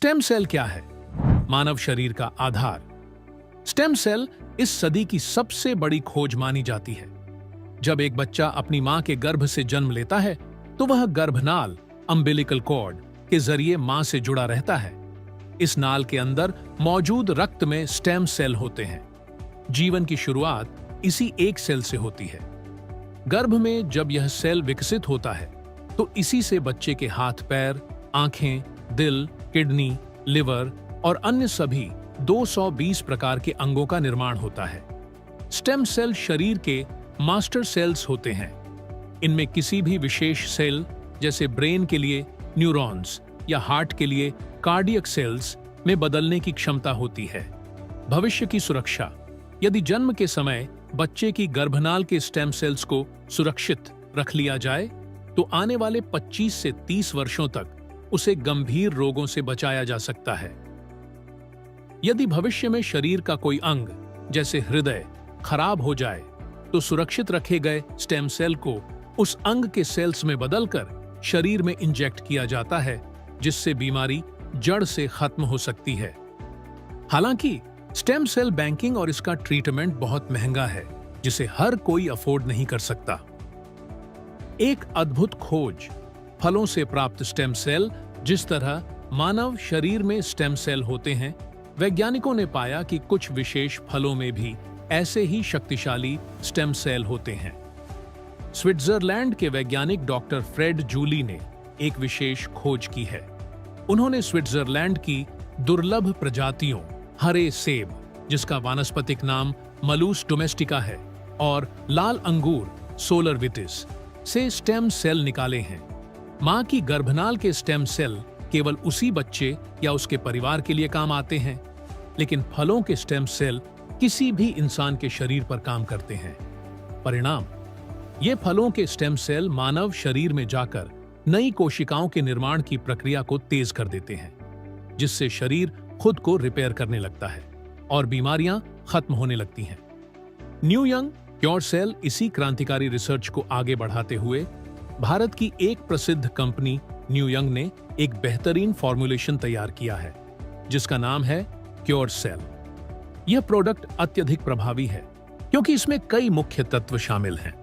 Stem cell क्या है? मानव शरीर का आधार। स्टेम सेल इस सदी की सबसे बड़ी खोज मानी जाती है। जब एक बच्चा अपनी मां के गर्भ से जन्म लेता है तो वह गर्भनाल अम्बिलिकल कॉर्ड के जरिए मां से जुड़ा रहता है। इस नाल के अंदर मौजूद रक्त में स्टेम सेल होते हैं। जीवन की शुरुआत इसी एक सेल से होती है। गर्भ में जब यह सेल विकसित होता है तो इसी से बच्चे के हाथ पैर, आंखें, दिल, किडनी, लिवर और अन्य सभी 220 प्रकार के अंगों का निर्माण होता है। स्टेम सेल शरीर के मास्टर सेल्स होते हैं। इनमें किसी भी विशेष सेल जैसे ब्रेन के लिए न्यूरॉन्स या हार्ट के लिए कार्डियक सेल्स में बदलने की क्षमता होती है। भविष्य की सुरक्षा। यदि जन्म के समय बच्चे की गर्भनाल के स्टेम सेल्स को सुरक्षित रख लिया जाए तो आने वाले 25 से 30 वर्षों तक उसे गंभीर रोगों से बचाया जा सकता है। यदि भविष्य में शरीर का कोई अंग जैसे हृदय खराब हो जाए तो सुरक्षित रखे गए स्टेम सेल को उस अंग के सेल्स में बदलकर शरीर में इंजेक्ट किया जाता है, जिससे बीमारी जड़ से खत्म हो सकती है। हालांकि स्टेम सेल बैंकिंग और इसका ट्रीटमेंट बहुत महंगा है, जिसे हर कोई अफोर्ड नहीं कर सकता। एक अद्भुत खोज, फलों से प्राप्त स्टेम सेल। जिस तरह मानव शरीर में स्टेम सेल होते हैं, वैज्ञानिकों ने पाया कि कुछ विशेष फलों में भी ऐसे ही शक्तिशाली स्टेम सेल होते हैं। स्विट्जरलैंड के वैज्ञानिक डॉक्टर फ्रेड जूली ने एक विशेष खोज की है। उन्होंने स्विट्जरलैंड की दुर्लभ प्रजातियों हरे सेब, जिसका वानस्पतिक नाम मलूस डोमेस्टिका है, और लाल अंगूर सोलर विटिस से स्टेम सेल निकाले हैं। मां की गर्भनाल के स्टेम सेल केवल उसी बच्चे या उसके परिवार के लिए काम आते हैं, लेकिन फलों के स्टेम सेल किसी भी इंसान के शरीर पर काम करते हैं। परिणाम, ये फलों के स्टेम सेल मानव शरीर में जाकर नई कोशिकाओं के निर्माण की प्रक्रिया को तेज कर देते हैं, जिससे शरीर खुद को रिपेयर करने लगता है और बीमारियां खत्म होने लगती हैं। न्यू यंग क्योर सेल इसी क्रांतिकारी रिसर्च को आगे बढ़ाते हुए भारत की एक प्रसिद्ध कंपनी न्यू यंग ने एक बेहतरीन फॉर्मुलेशन तैयार किया है, जिसका नाम है क्योर सेल। यह प्रोडक्ट अत्यधिक प्रभावी है क्योंकि इसमें कई मुख्य तत्व शामिल हैं।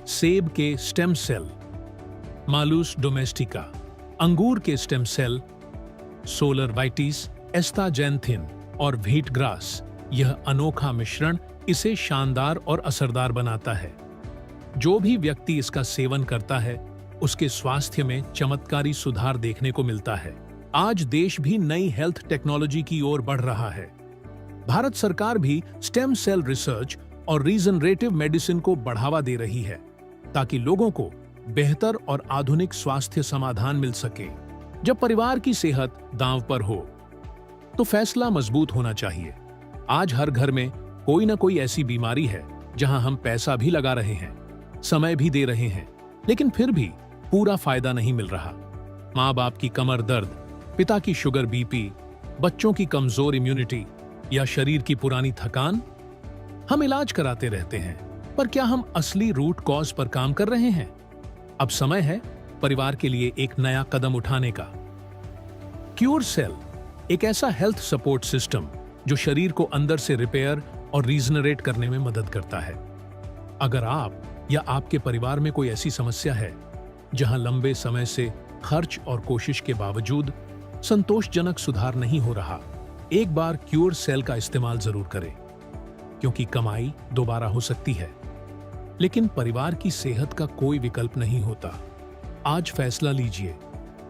सेब के स्टेम सेल, मालूस डोमेस्टिका, अंगूर के स्टेम सेल, सोलर वाइटिस, एस्टाजैंथिन और व्हीट ग्रास। यह अनोखा मिश्रण इसे शानदार और असरदार बनाता है। जो भी व्यक्ति इसका सेवन करता है उसके स्वास्थ्य में चमत्कारी सुधार देखने को मिलता है। आज देश भी नई हेल्थ टेक्नोलॉजी की ओर बढ़ रहा है। भारत सरकार भी स्टेम सेल रिसर्च और रीजनरेटिव मेडिसिन को बढ़ावा दे रही है, ताकि लोगों को बेहतर और आधुनिक स्वास्थ्य समाधान मिल सके। जब परिवार की सेहत दांव पर हो तो फैसला मजबूत होना चाहिए। आज हर घर में कोई ना कोई ऐसी बीमारी है जहां हम पैसा भी लगा रहे हैं, समय भी दे रहे हैं, लेकिन फिर भी पूरा फायदा नहीं मिल रहा। माँ बाप की कमर दर्द, पिता की शुगर बीपी, बच्चों की कमजोर इम्यूनिटी या शरीर की पुरानी थकान। हम इलाज कराते रहते हैं, पर क्या हम असली रूट कॉज पर काम कर रहे हैं? अब समय है परिवार के लिए एक नया कदम उठाने का। क्योर सेल एक ऐसा हेल्थ सपोर्ट सिस्टम जो शरीर को अंदर से रिपेयर और रीजनरेट करने में मदद करता है। अगर आप या आपके परिवार में कोई ऐसी समस्या है जहां लंबे समय से खर्च और कोशिश के बावजूद संतोषजनक सुधार नहीं हो रहा, एक बार क्योर सेल का इस्तेमाल जरूर करें, क्योंकि कमाई दोबारा हो सकती है, लेकिन परिवार की सेहत का कोई विकल्प नहीं होता। आज फैसला लीजिए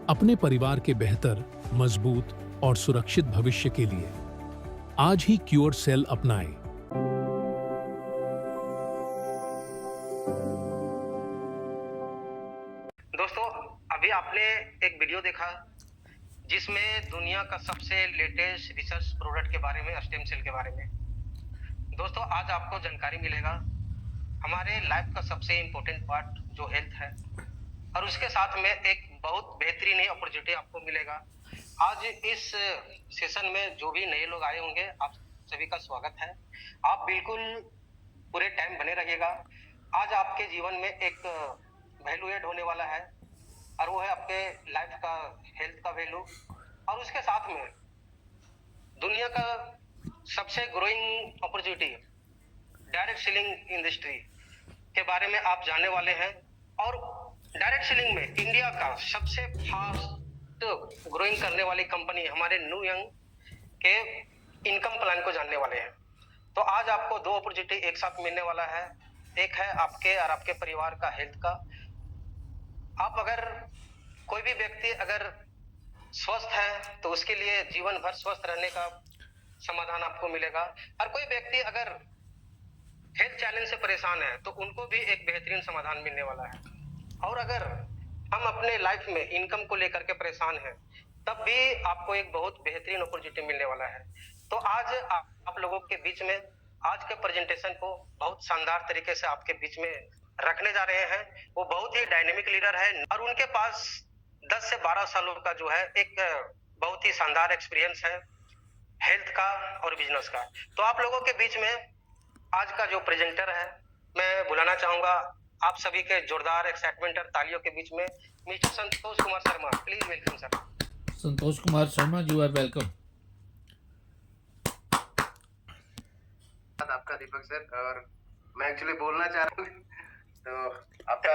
अपने परिवार के बेहतर, मजबूत और सुरक्षित भविष्य के लिए। आज ही क्योर सेल अपनाएं। दोस्तों, अभी आपने एक वीडियो देखा जिसमें दुनिया का सबसे लेटेस्ट रिसर्च प्रोडक्ट के बारे में, स्टेम सेल के बारे में। दोस्तों, आज आपको जानकारी मिलेगा हमारे लाइफ का सबसे इम्पोर्टेंट पार्ट जो हेल्थ है, और उसके साथ में एक बहुत बेहतरीन अपॉर्चुनिटी आपको मिलेगा। आज इस सेशन में जो भी नए लोग आए होंगे, आप सभी का स्वागत है। आप बिल्कुल पूरे टाइम बने रहिएगा। आज आपके जीवन में एक वैल्यू ऐड होने वाला है, और वो है आपके लाइफ का, हेल्थ का वैल्यू और उसके साथ में दुनिया का सबसे growing opportunity direct selling industry के बारे में आप जानने वाले हैं। और डायरेक्ट सेलिंग में इंडिया का सबसे फास्ट ग्रोइंग करने वाली कंपनी हमारे न्यू यंग के इनकम प्लान को जानने वाले हैं। तो आज आपको दो अपॉर्चुनिटी एक साथ मिलने वाला है। एक है आपके और आपके परिवार का हेल्थ का। आप अगर कोई भी व्यक्ति अगर स्वस्थ है तो उसके लिए जीवन भर स्वस्थ रहने का समाधान आपको मिलेगा। और कोई व्यक्ति अगर हेल्थ चैलेंज से परेशान है तो उनको भी एक बेहतरीन समाधान मिलने वाला है। और अगर हम अपने लाइफ में इनकम को लेकर के परेशान हैं तब भी आपको एक बहुत बेहतरीन अपॉर्चुनिटी मिलने वाला है। तो आज आप लोगों के बीच में आज के प्रेजेंटेशन को बहुत शानदार तरीके से आपके बीच में रखने जा रहे हैं। वो बहुत ही डायनेमिक लीडर है और उनके पास 10 से 12 सालों का जो है एक बहुत ही शानदार एक्सपीरियंस है हेल्थ का और बिजनेस का। तो आप लोगों के बीच में आज का जो प्रेजेंटर है मैं बुलाना चाहूंगा आप सभी के जोरदार एक्साइटमेंट और तालियों के बीच में mister Santosh Kumar Sharma. Please welcome sir. Santosh Kumar Sharma, you are welcome. आपका दीपक सर, और मैं एक्चुअली बोलना चाह रहा हूँ तो आपका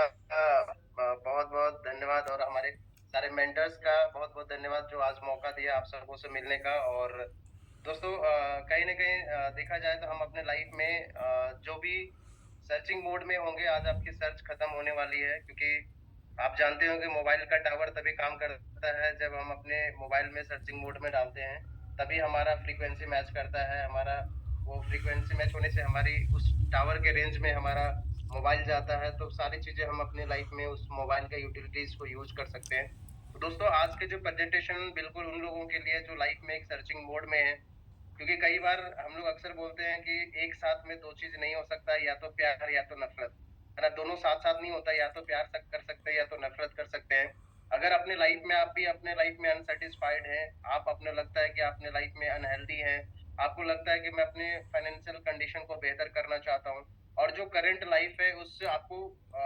बहुत बहुत धन्यवाद और हमारे सारे मेंटर्स का बहुत बहुत धन्यवाद जो आज मौका दिया आप सबको से मिलने का। और दोस्तों कहीं ना कहीं देखा जाए तो हम अपने लाइफ में जो भी सर्चिंग मोड में होंगे, आज आपकी सर्च खत्म होने वाली है, क्योंकि आप जानते हो कि मोबाइल का टावर तभी काम करता है जब हम अपने मोबाइल में सर्चिंग मोड में डालते हैं, तभी हमारा फ्रीक्वेंसी मैच करता है। हमारा वो फ्रीक्वेंसी मैच होने से हमारी उस टावर के रेंज में हमारा मोबाइल जाता है, तो सारी चीजें हम अपने लाइफ में उस मोबाइल के यूटिलिटीज को यूज कर सकते हैं। तो दोस्तों आज के जो प्रेजेंटेशन बिल्कुल उन लोगों के लिए जो लाइफ में एक सर्चिंग मोड में है, क्योंकि कई बार हम लोग अक्सर बोलते हैं कि एक साथ में दो चीज नहीं हो सकता, या तो प्यार या तो नफरत, है ना। दोनों साथ साथ नहीं होता, या तो प्यार कर सकते हैं या तो नफरत कर सकते हैं। अगर अपने लाइफ में आप भी अपने लाइफ में अनसेटिस्फाइड हैं, आप अपने लगता है कि अपने लाइफ में अनहेल्दी हैं, आपको लगता है कि मैं अपने फाइनेंशियल कंडीशन को बेहतर करना चाहता हूँ और जो करंट लाइफ है उससे आपको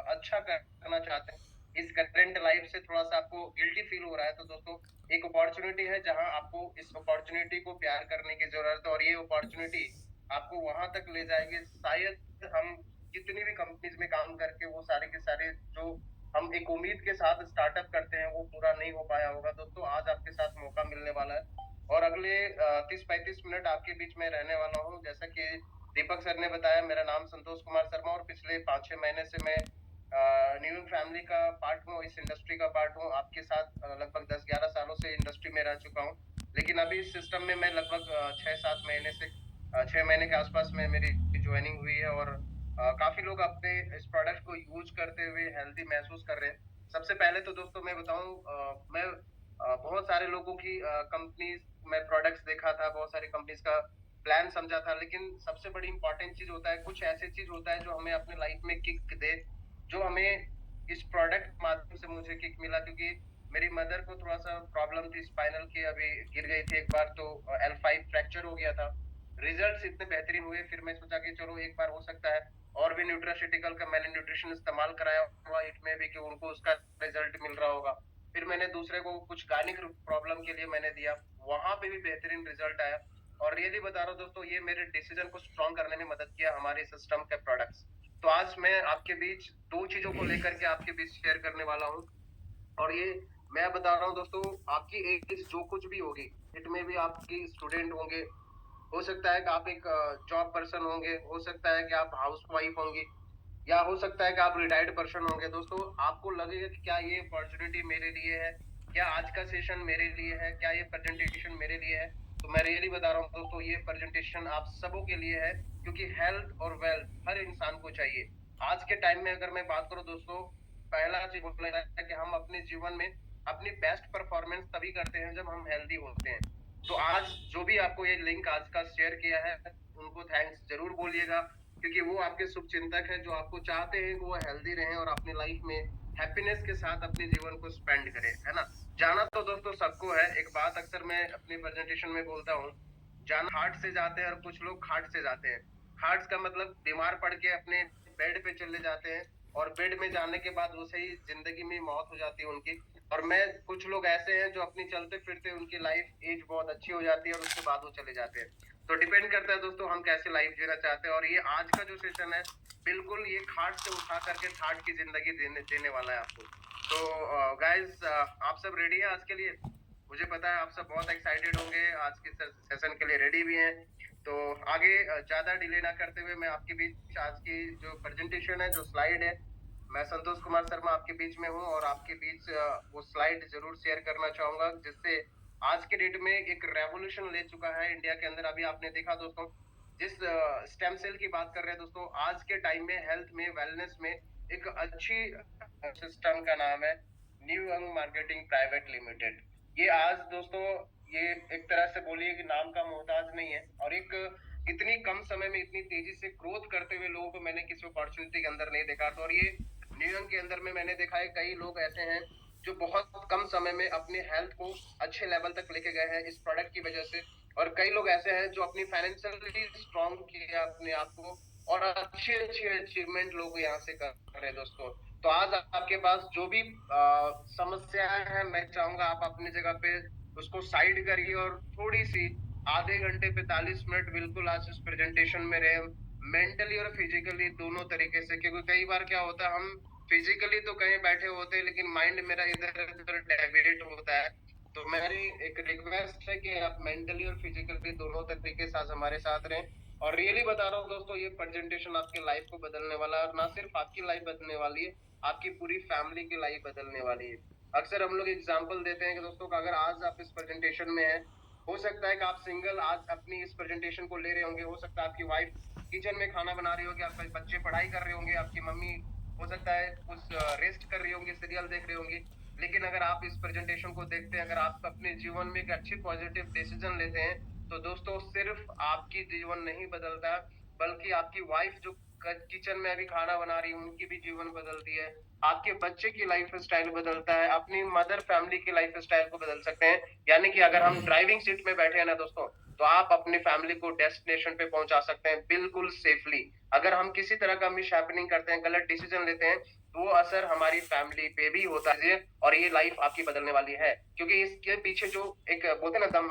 अच्छा करना चाहते हैं, इस करंट लाइफ से थोड़ा सा आपको गिल्टी फील हो रहा है, तो दोस्तों एक अपॉर्चुनिटी है जहां आपको इस अपॉर्चुनिटी को प्यार करने की जरूरत है। और ये अपॉर्चुनिटी आपको वहां तक ले जाएगी। शायद हम कितनी भी कंपनीज में काम करके वो सारे के सारे जो हम एक उम्मीद के साथ स्टार्टअप करते हैं वो पूरा नहीं हो पाया होगा। दोस्तों आज आपके साथ मौका मिलने वाला है और अगले 30-35 मिनट आपके बीच में रहने वाला हूँ। जैसा कि दीपक सर ने बताया, मेरा नाम संतोष कुमार शर्मा और पिछले 5-6 महीने से मैं न्यू फैमिली का पार्ट हूँ, इस इंडस्ट्री का पार्ट हूँ। आपके साथ लगभग 10-11 सालों से इंडस्ट्री में रह चुका हूँ, लेकिन अभी इस सिस्टम में मैं लगभग 6-7 महीने से 6 महीने के आसपास में मेरी ज्वाइनिंग हुई है और काफी लोग अपने इस प्रोडक्ट को यूज करते हुए हेल्दी महसूस कर रहे हैं। सबसे पहले तो दोस्तों मैं बताऊं, मैं बहुत सारे लोगों की कंपनीज में प्रोडक्ट्स देखा था, बहुत सारी कंपनीज का प्लान समझा था, लेकिन सबसे बड़ी इंपॉर्टेंट चीज होता है, कुछ ऐसी चीज होता है जो हमें अपने लाइफ में किक दे, जो हमें इस प्रोडक्ट के माध्यम से मुझे किक मिला। क्योंकि मेरी मदर को थोड़ा सा प्रॉब्लम थी स्पाइनल की, अभी गिर गई थी एक बार, तो L5 फ्रैक्चर हो गया था। रिजल्ट्स इतने बेहतरीन हुए, फिर मैं सोचा कि चलो एक बार हो सकता है और भी न्यूट्रास्यूटिकल का मैंने न्यूट्रिशन इस्तेमाल कराया हुआ इट में भी कि उनको उसका रिजल्ट मिल रहा होगा। फिर मैंने दूसरे को कुछ गायनिक प्रॉब्लम के लिए मैंने दिया, वहां पे भी बेहतरीन रिजल्ट आया। और रियली बता रहा हूँ दोस्तों, ये मेरे डिसीजन को स्ट्रॉन्ग करने में मदद किया हमारे सिस्टम के प्रोडक्ट्स। तो आज मैं आपके बीच दो चीजों को लेकर के आपके बीच शेयर करने वाला हूँ। और ये मैं बता रहा हूँ दोस्तों, आपकी एज जो कुछ भी होगी, इट में भी आपकी स्टूडेंट होंगे, हो सकता है कि आप एक जॉब पर्सन होंगे, हो सकता है कि आप हाउस वाइफ होंगी, या हो सकता है कि आप रिटायर्ड पर्सन होंगे। दोस्तों आपको लगेगा कि क्या ये अपॉर्चुनिटी मेरे लिए है, क्या आज का सेशन मेरे लिए है, क्या ये प्रेजेंटेशन मेरे लिए है। तो मैं रियली बता रहा हूँ दोस्तों, ये प्रेजेंटेशन आप सबों के लिए है, क्योंकि हेल्थ और वेल्थ हर इंसान को चाहिए। आज के टाइम में अगर मैं बात करूँ दोस्तों, पहला चीज बोलना है कि हम अपने जीवन में अपनी बेस्ट परफॉर्मेंस तभी करते हैं जब हम हेल्दी होते हैं। तो आज जो भी आपको ये लिंक आज का शेयर किया है उनको थैंक्स जरूर बोलिएगा, क्योंकि वो आपके शुभ चिंतक है जो आपको चाहते हैं कि वो हेल्दी रहें और अपनी लाइफ में हैप्पीनेस के साथ अपने जीवन को स्पेंड करें, है ना। जाना तो दोस्तों सबको है, एक बात अक्सर मैं अपनी प्रेजेंटेशन में बोलता हूँ, जाना हार्ट से जाते हैं और कुछ लोग खाट से जाते हैं। हार्ट का मतलब बीमार पड़ के अपने बेड पे चले जाते हैं और बेड में जाने के बाद वैसे ही जिंदगी में मौत हो जाती है उनकी। और मैं कुछ लोग ऐसे हैं जो अपनी चलते फिरते उनकी लाइफ एज बहुत अच्छी हो जाती है और उसके बाद वो चले जाते हैं। तो डिपेंड करता है दोस्तों हम कैसे लाइफ जीना चाहते हैं। और ये आज का जो सेशन है बिल्कुल ये खाट से उठा करके ठाट की जिंदगी देने देने वाला है आपको। तो गाइस आप सब रेडी हैं आज के लिए? मुझे पता है आप सब बहुत एक्साइटेड होंगे, आज के सेशन के लिए रेडी भी हैं। तो आगे ज्यादा डिले ना करते हुए मैं आपके बीच आज की जो प्रेजेंटेशन है, जो स्लाइड है, मैं संतोष कुमार शर्मा आपके बीच में हूं और आपके बीच वो स्लाइड जरूर शेयर करना चाहूंगा, जिससे आज के डेट में एक रेवोल्यूशन ले चुका है इंडिया के अंदर। अभी आपने देखा दोस्तों, जिस स्टेम सेल की बात कर रहे हैं दोस्तों, आज के टाइम में हेल्थ में, वेलनेस में एक अच्छी सिस्टम का नाम है new young marketing private limited. ये आज दोस्तों ये एक तरह से बोलिए कि नाम का मोहताज नहीं है, और एक इतनी कम समय में इतनी तेजी से ग्रोथ करते हुए लोगों को मैंने किसी अपॉर्चुनिटी के अंदर नहीं देखा था। और ये न्यू यंग के अंदर में मैंने देखा है कई लोग ऐसे हैं जो बहुत कम समय में अपने हेल्थ को अच्छे लेवल तक लेके गए हैं इस प्रोडक्ट की वजह से। और कई लोग ऐसे हैं जो अपनी फाइनेंशियली स्ट्रॉन्ग किया अपने आप को, और अच्छे अच्छे अचीवमेंट लोग यहाँ से कर रहे हैं दोस्तों। तो आज आपके पास जो भी समस्याएं हैं, मैं चाहूंगा आप अपनी जगह पे उसको साइड करिए और थोड़ी सी आधे घंटे 45 मिनट बिल्कुल आज इस प्रेजेंटेशन में रहे, मेंटली और फिजिकली दोनों तरीके से। क्योंकि कई बार क्या होता है, हम फिजिकली तो कहीं बैठे होते हैं लेकिन माइंड मेरा इधर उधर डाइवर्ट होता है। तो मेरी एक रिक्वेस्ट है कि आप मेंटली और फिजिकली दोनों तरीके से आज हमारे साथ रहें। और रियली बता रहा हूँ दोस्तों, ये प्रेजेंटेशन आपकी लाइफ को बदलने वाला है, और ना सिर्फ आपकी लाइफ बदलने वाली है, आपकी पूरी फैमिली की लाइफ बदलने वाली है। अक्सर हम लोग एग्जाम्पल देते हैं कि दोस्तों अगर आज आप इस प्रेजेंटेशन में हैं, हो सकता है कि आप सिंगल आज अपनी इस प्रेजेंटेशन को ले रहे होंगे, हो सकता है आपकी वाइफ किचन में खाना बना रही होगी, आपके बच्चे पढ़ाई कर रहे होंगे, आपकी मम्मी हो सकता है कुछ रेस्ट कर रही होंगी, सीरियल देख रही होंगी। लेकिन अगर आप इस प्रेजेंटेशन को देखते हैं, अगर आप अपने जीवन में एक अच्छी पॉजिटिव डिसीजन लेते हैं, तो दोस्तों सिर्फ आपकी जीवन नहीं बदलता, बल्कि आपकी वाइफ जो किचन में अभी खाना बना रही है उनकी भी जीवन बदलती है, आपके बच्चे की लाइफ स्टाइल बदलता है, अपनी मदर फैमिली की लाइफ स्टाइल को बदल सकते हैं। यानी कि अगर हम ड्राइविंग सीट में बैठे हैं ना दोस्तों, तो आप अपनी फैमिली को डेस्टिनेशन पे पहुंचा सकते हैं बिल्कुल सेफली। अगर हम किसी तरह का मिस हैपनिंग करते हैं, गलत डिसीजन लेते हैं, तो वो असर हमारी फैमिली पे भी होता है, और ये लाइफ आपकी बदलने वाली है। क्योंकि इसके पीछे जो एक बोलते हैं ना, the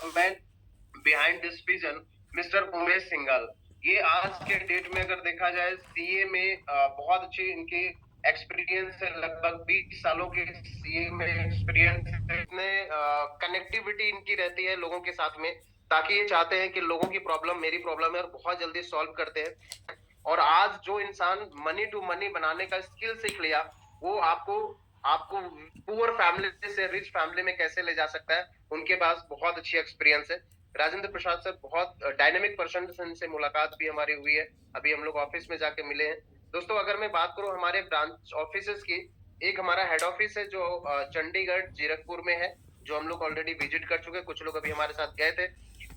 man behind this vision, mister Umesh Singhal, ये आज के डेट में अगर देखा जाए सीए में बहुत अच्छी इनकी एक्सपीरियंस है, लगभग 20 सालों के सीए में एक्सपीरियंस। इतने कनेक्टिविटी इनकी रहती है लोगों के साथ में, ताकि ये चाहते हैं कि लोगों की प्रॉब्लम मेरी प्रॉब्लम है, और बहुत जल्दी सॉल्व करते हैं। और आज जो इंसान मनी टू मनी बनाने का स्किल सीख लिया, वो आपको आपको पुअर फैमिली से रिच फैमिली में कैसे ले जा सकता है, उनके पास बहुत अच्छी एक्सपीरियंस है। राजेंद्र प्रसाद सर बहुत डायनेमिक पर्सन, से मुलाकात भी हमारी हुई है, अभी हम लोग ऑफिस में जाके मिले हैं। दोस्तों अगर मैं बात करूं हमारे ब्रांच ऑफिसेस की, एक हमारा हेड ऑफिस है जो चंडीगढ़ जीरकपुर में है, जो हम लोग ऑलरेडी विजिट कर चुके हैं, कुछ लोग अभी हमारे साथ गए थे,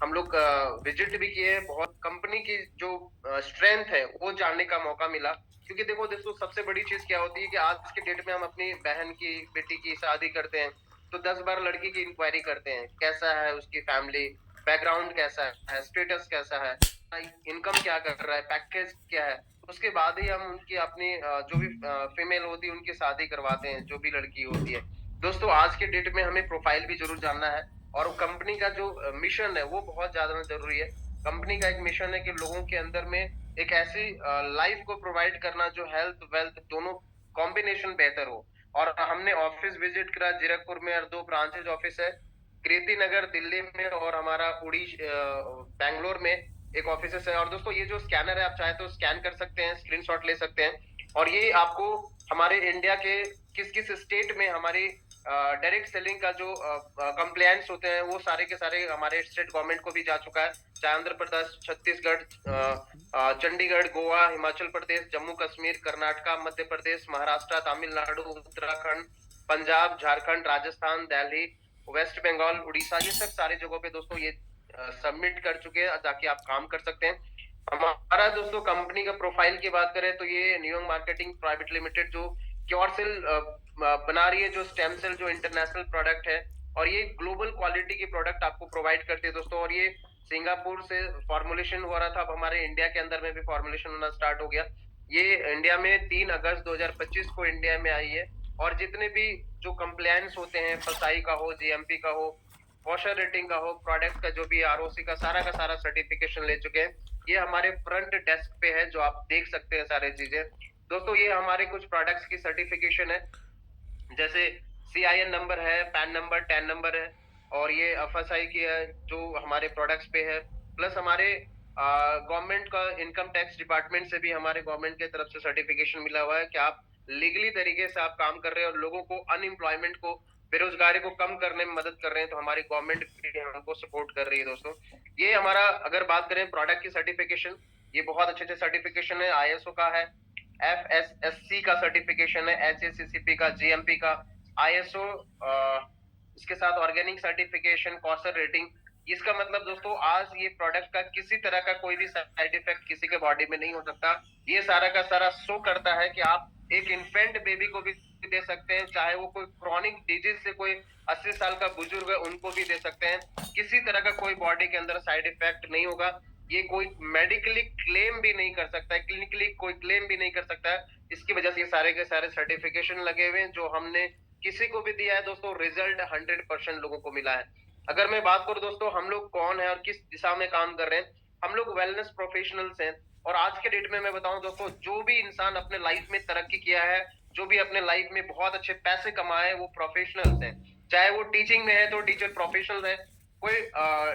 हम लोग विजिट भी किए हैं। बहुत कंपनी की जो स्ट्रेंथ है वो जानने का मौका मिला। क्योंकि देखो दोस्तों सबसे बड़ी चीज क्या होती है कि आज के डेट में हम अपनी बहन की, बेटी की शादी करते हैं तो 10 बार लड़की की इंक्वायरी करते हैं, कैसा है उसकी फैमिली बैकग्राउंड, कैसा है स्टेटस, कैसा है इनकम, क्या कर रहा है, पैकेज क्या है। उसके बाद ही हम उनकी अपनी जो भी फीमेल होती है उनकी शादी करवाते हैं, जो भी लड़की होती है। दोस्तों आज के डेट में हमें प्रोफाइल भी जरूर जानना है, और कंपनी का जो मिशन है वो बहुत ज्यादा जरूरी है। कंपनी का एक मिशन है कि लोगों के अंदर में एक ऐसी लाइफ को प्रोवाइड करना जो हेल्थ वेल्थ दोनों कॉम्बिनेशन बेहतर हो। और हमने ऑफिस विजिट करा जीरकपुर में, और 2 ब्रांचेज ऑफिस है, कृति नगर दिल्ली में और हमारा बैंगलोर में एक ऑफिस है। और दोस्तों ये जो स्कैनर है, आप चाहे तो स्कैन कर सकते हैं, स्क्रीनशॉट ले सकते हैं, और ये आपको हमारे इंडिया के किस किस स्टेट में हमारी डायरेक्ट सेलिंग का जो कंप्लायंस होते हैं वो सारे के सारे हमारे स्टेट गवर्नमेंट को भी जा चुका है, चाहे आंध्र प्रदेश, छत्तीसगढ़, चंडीगढ़, गोवा, हिमाचल प्रदेश, जम्मू कश्मीर, कर्नाटका, मध्य प्रदेश, महाराष्ट्र, तमिलनाडु, उत्तराखंड, पंजाब, झारखंड, राजस्थान, दिल्ली, वेस्ट बंगाल, उड़ीसा, ये सब सारे जगहों पे दोस्तों ये सबमिट कर चुके हैं ताकि आप काम कर सकते हैं। हमारा दोस्तों कंपनी का प्रोफाइल की बात करें तो ये new young marketing private limited जो क्योर सेल बना रही है, जो स्टेम सेल जो इंटरनेशनल प्रोडक्ट है, और ये ग्लोबल क्वालिटी की प्रोडक्ट आपको प्रोवाइड करती है दोस्तों। और ये सिंगापुर से फॉर्मुलेशन हो रहा था, अब हमारे इंडिया के अंदर में भी फॉर्मुलेशन होना स्टार्ट हो गया। ये इंडिया में 3 अगस्त 2025 को इंडिया में आई है, और जितने भी जो कंप्लायंस होते हैं, फसाई का हो, जीएमपी का हो, वॉशर रेटिंग का हो, प्रोडक्ट का जो भी आरओसी का सारा सर्टिफिकेशन ले चुके हैं। ये हमारे फ्रंट डेस्क पे है, जो आप देख सकते हैं सारी चीजें। दोस्तों ये हमारे कुछ प्रोडक्ट्स की सर्टिफिकेशन है, जैसे CIN नंबर है, पैन नंबर, टैन नंबर है, और ये FSI की है जो हमारे प्रोडक्ट्स पे है। प्लस हमारे गवर्नमेंट का इनकम टैक्स डिपार्टमेंट से भी हमारे गवर्नमेंट की तरफ से सर्टिफिकेशन मिला हुआ है कि आप लीगली तरीके से आप काम कर रहे हैं और लोगों को अनएम्प्लॉयमेंट को, बेरोजगारी को कम करने में मदद कर रहे हैं, तो हमारी गवर्नमेंट भी हमको सपोर्ट कर रही है। दोस्तों ये हमारा, अगर बात करें प्रोडक्ट की सर्टिफिकेशन, ये बहुत अच्छे सर्टिफिकेशन है। ISO का है, FSSC का सर्टिफिकेशन है, HACCP का, GMP का, ISO, इसके साथ ऑर्गेनिक सर्टिफिकेशन, कॉसर रेटिंग। इसका मतलब दोस्तों आज ये प्रोडक्ट का किसी तरह का कोई भी साइड इफेक्ट किसी के बॉडी में नहीं हो सकता। ये सारा का सारा शो करता है कि आप एक इन्फेंट बेबी को भी दे सकते हैं, चाहे वो कोई क्रॉनिक डिजीज से कोई 80 साल का बुजुर्ग है उनको भी दे सकते हैं। किसी तरह का कोई बॉडी के अंदर साइड इफेक्ट नहीं होगा। ये कोई मेडिकली क्लेम भी नहीं कर सकता है, क्लिनिकली कोई क्लेम भी नहीं कर सकता है। इसकी वजह से ये सारे के सारे सर्टिफिकेशन लगे हुए हैं जो हमने किसी को भी दिया है। दोस्तों रिजल्ट 100% लोगों को मिला है। अगर मैं बात करूं दोस्तों हम लोग कौन है और किस दिशा में काम कर रहे हैं, हम लोग वेलनेस प्रोफेशनल्स हैं। और आज के डेट में मैं बताऊं दोस्तों, जो भी इंसान अपने लाइफ में तरक्की किया है, जो भी अपने लाइफ में बहुत अच्छे पैसे कमाए, वो प्रोफेशनल्स हैं। चाहे वो टीचिंग में है तो टीचर प्रोफेशनल है, कोई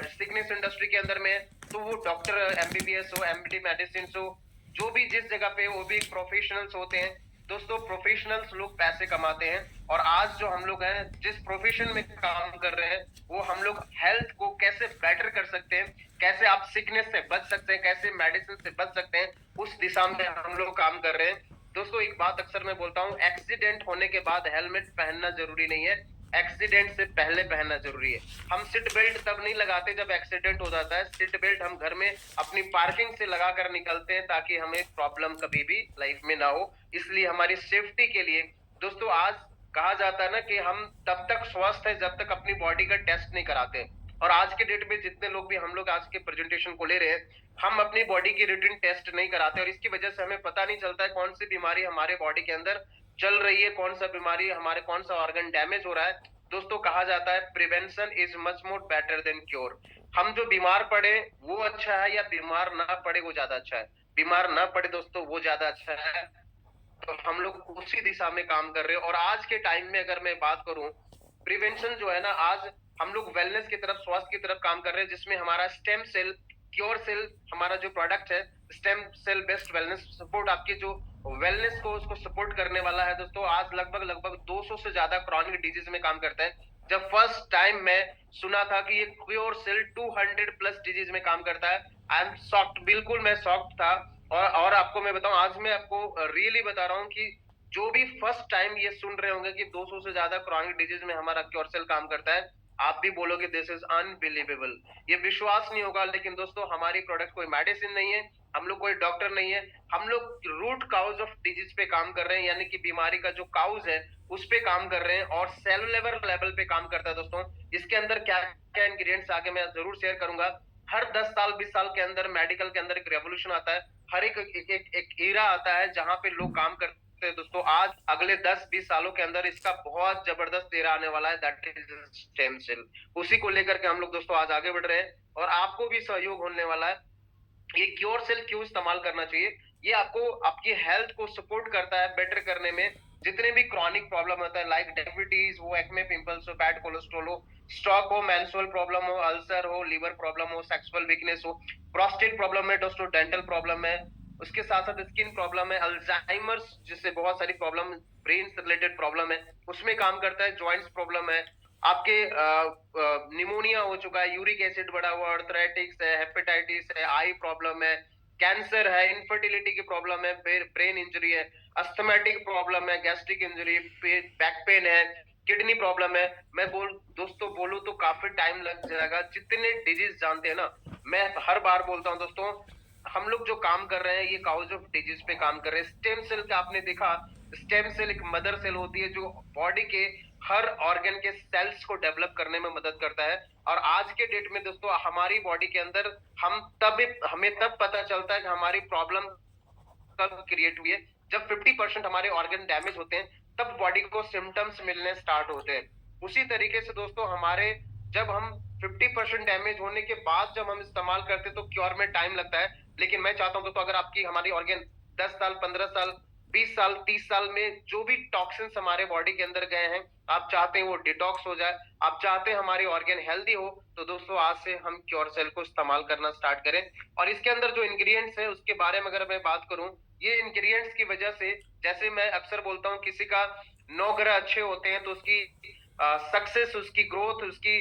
सिकनेस इंडस्ट्री के अंदर में है तो वो डॉक्टर MBBS हो, MD मेडिसिन हो, जो भी जिस जगह पे वो भी प्रोफेशनल्स होते हैं। दोस्तों प्रोफेशनल्स लोग पैसे कमाते हैं, और आज जो हम लोग हैं जिस प्रोफेशन में काम कर रहे हैं, वो हम लोग हेल्थ को कैसे बेटर कर सकते हैं, कैसे आप सिकनेस से बच सकते हैं, कैसे मेडिसिन से बच सकते हैं, उस दिशा में हम लोग काम कर रहे हैं। दोस्तों एक बात अक्सर मैं बोलता हूँ, एक्सीडेंट होने के बाद हेलमेट पहनना जरूरी नहीं है, एक्सीडेंट से पहले पहनना जरूरी है। हम सीट बेल्ट तब नहीं लगाते जब एक्सीडेंट हो जाता है, सीट बेल्ट हम घर में अपनी पार्किंग से लगा कर निकलते हैं ताकि हमें प्रॉब्लम कभी भी लाइफ में ना हो। इसलिए हमारी सेफ्टी के लिए दोस्तों, आज कहा जाता है ना कि हम तब तक स्वस्थ है जब तक अपनी बॉडी का टेस्ट नहीं कराते। और आज के डेट में जितने लोग भी हम लोग आज के प्रेजेंटेशन को ले रहे हैं, हम अपनी बॉडी की रूटीन टेस्ट नहीं कराते, और इसकी वजह से हमें पता नहीं चलता है कौन सी बीमारी हमारे बॉडी के अंदर चल रही है, कौन सा बीमारी हमारे, कौन सा ऑर्गन डैमेज हो रहा है। दोस्तों कहा जाता है prevention is much more better than cure. हम जो बीमार पड़े वो अच्छा है, या बीमार ना पड़े वो ज्यादा अच्छा है? बीमार ना पड़े दोस्तों वो ज्यादा अच्छा है। तो हम लोग उसी दिशा में काम कर रहे हैं। और आज के टाइम में अगर मैं बात करूं, प्रिवेंशन जो है ना, आज हम लोग वेलनेस की तरफ, स्वास्थ्य की तरफ काम कर रहे हैं, जिसमें हमारा स्टेम सेल क्योर सेल, हमारा जो प्रोडक्ट है stem cell based wellness support, आपके जो वेलनेस को उसको सपोर्ट करने वाला है। दोस्तों आज लगभग 200 से ज्यादा क्रॉनिक डिजीज में काम करता है। जब फर्स्ट टाइम मैं सुना था कि ये क्योर सेल 200+ डिजीज में काम करता है, आई एम शॉक्ड, बिल्कुल मैं शॉक्ड था। और आपको मैं बताऊं, आज मैं आपको रियली बता रहा हूं कि जो भी फर्स्ट टाइम ये सुन रहे होंगे कि 200 से ज्यादा क्रॉनिक डिजीज में हमारा क्योर सेल काम करता है, आप भी बोलोगे दिस इज अनबिलीवेबल, ये विश्वास नहीं होगा। लेकिन दोस्तों हमारी प्रोडक्ट कोई मेडिसिन नहीं है, हम लोग कोई डॉक्टर नहीं है, हम लोग रूट काउज ऑफ डिजीज पे काम कर रहे हैं, यानी कि बीमारी का जो काउज है उस पे काम कर रहे हैं, और सेलुलर लेवल पे काम करता है। दोस्तों इसके अंदर क्या क्या इंग्रेडिएंट्स आगे मैं जरूर शेयर करूंगा। हर 10 साल 20 साल के अंदर मेडिकल के अंदर एक रेवोल्यूशन आता है, हर एक एरा आता है जहां पे लोग काम करते हैं। दोस्तों आज अगले 10-20 सालों के अंदर इसका बहुत जबरदस्त एरा आने वाला है, दैट इज स्टेम सेल। उसी को लेकर के हम लोग दोस्तों आज आगे बढ़ रहे हैं, और आपको भी सहयोग होने वाला है। ये क्योर सेल क्यों इस्तेमाल करना चाहिए, ये आपको आपकी हेल्थ को सपोर्ट करता है बेटर करने में। जितने भी क्रॉनिक प्रॉब्लम होता है, लाइक डायबिटीज हो, एक्ने पिंपल्स हो, बैड कोलेस्ट्रॉल हो, स्ट्रोक हो, मेंस्ट्रुअल प्रॉब्लम हो, अल्सर हो, लीवर प्रॉब्लम हो, सेक्सुअल वीकनेस हो, प्रोस्टेट प्रॉब्लम है दोस्तों, डेंटल प्रॉब्लम है, उसके साथ साथ स्किन प्रॉब्लम है, अल्जाइमर्स जिससे बहुत सारी प्रॉब्लम, ब्रेन से रिलेटेड प्रॉब्लम है उसमें काम करता है, जॉइंट्स प्रॉब्लम है, आपके निमोनिया हो चुका है, यूरिक एसिड बढ़ा हुआ, आर्थराइटिस है, हेपेटाइटिस है, आई प्रॉब्लम है, कैंसर है, इनफर्टिलिटी की प्रॉब्लम है, ब्रेन इंजरी है, अस्थमेटिक प्रॉब्लम है, गैस्ट्रिक इंजरी, बैक पेन है, किडनी प्रॉब्लम है। मैं दोस्तों बोलूं तो काफी टाइम लग जाएगा, जितने डिजीज जानते हैं ना, मैं हर बार बोलता हूं दोस्तों, हम लोग जो काम कर रहे हैं ये काउज ऑफ डिजीज पे काम कर रहे हैं। स्टेम सेल का आपने देखा, स्टेम सेल एक मदर सेल होती है जो बॉडी के हर ऑर्गन के सेल्स को डेवलप करने में मदद करता है। और आज के डेट में दोस्तों हमारी बॉडी के अंदर हमें तब पता चलता है कि हमारी प्रॉब्लम कब क्रिएट हुई है, जब 50% हमारे ऑर्गन डैमेज होते हैं, तब बॉडी को सिम्टम्स मिलने स्टार्ट होते हैं। उसी तरीके से दोस्तों हमारे जब हम 50% डैमेज होने के बाद जब हम इस्तेमाल करते हैं तो क्योर में टाइम लगता है। लेकिन मैं चाहता हूं दोस्तों, अगर आपकी हमारी ऑर्गन 10 साल 15 साल 20 साल 30 साल में जो भी टॉक्सिन्स हमारे बॉडी के अंदर गए हैं, आप चाहते हैं वो डिटॉक्स हो जाए, आप चाहते हैं हमारी ऑर्गन हेल्दी हो, तो दोस्तों आज से हम क्योर सेल को इस्तेमाल करना स्टार्ट करें। और इसके अंदर जो इंग्रेडिएंट्स है उसके बारे में अगर मैं बात करूं, ये इंग्रेडिएंट्स की वजह से, जैसे मैं अक्सर बोलता हूं, किसी का 9 ग्रह अच्छे होते हैं तो उसकी सक्सेस, उसकी ग्रोथ, उसकी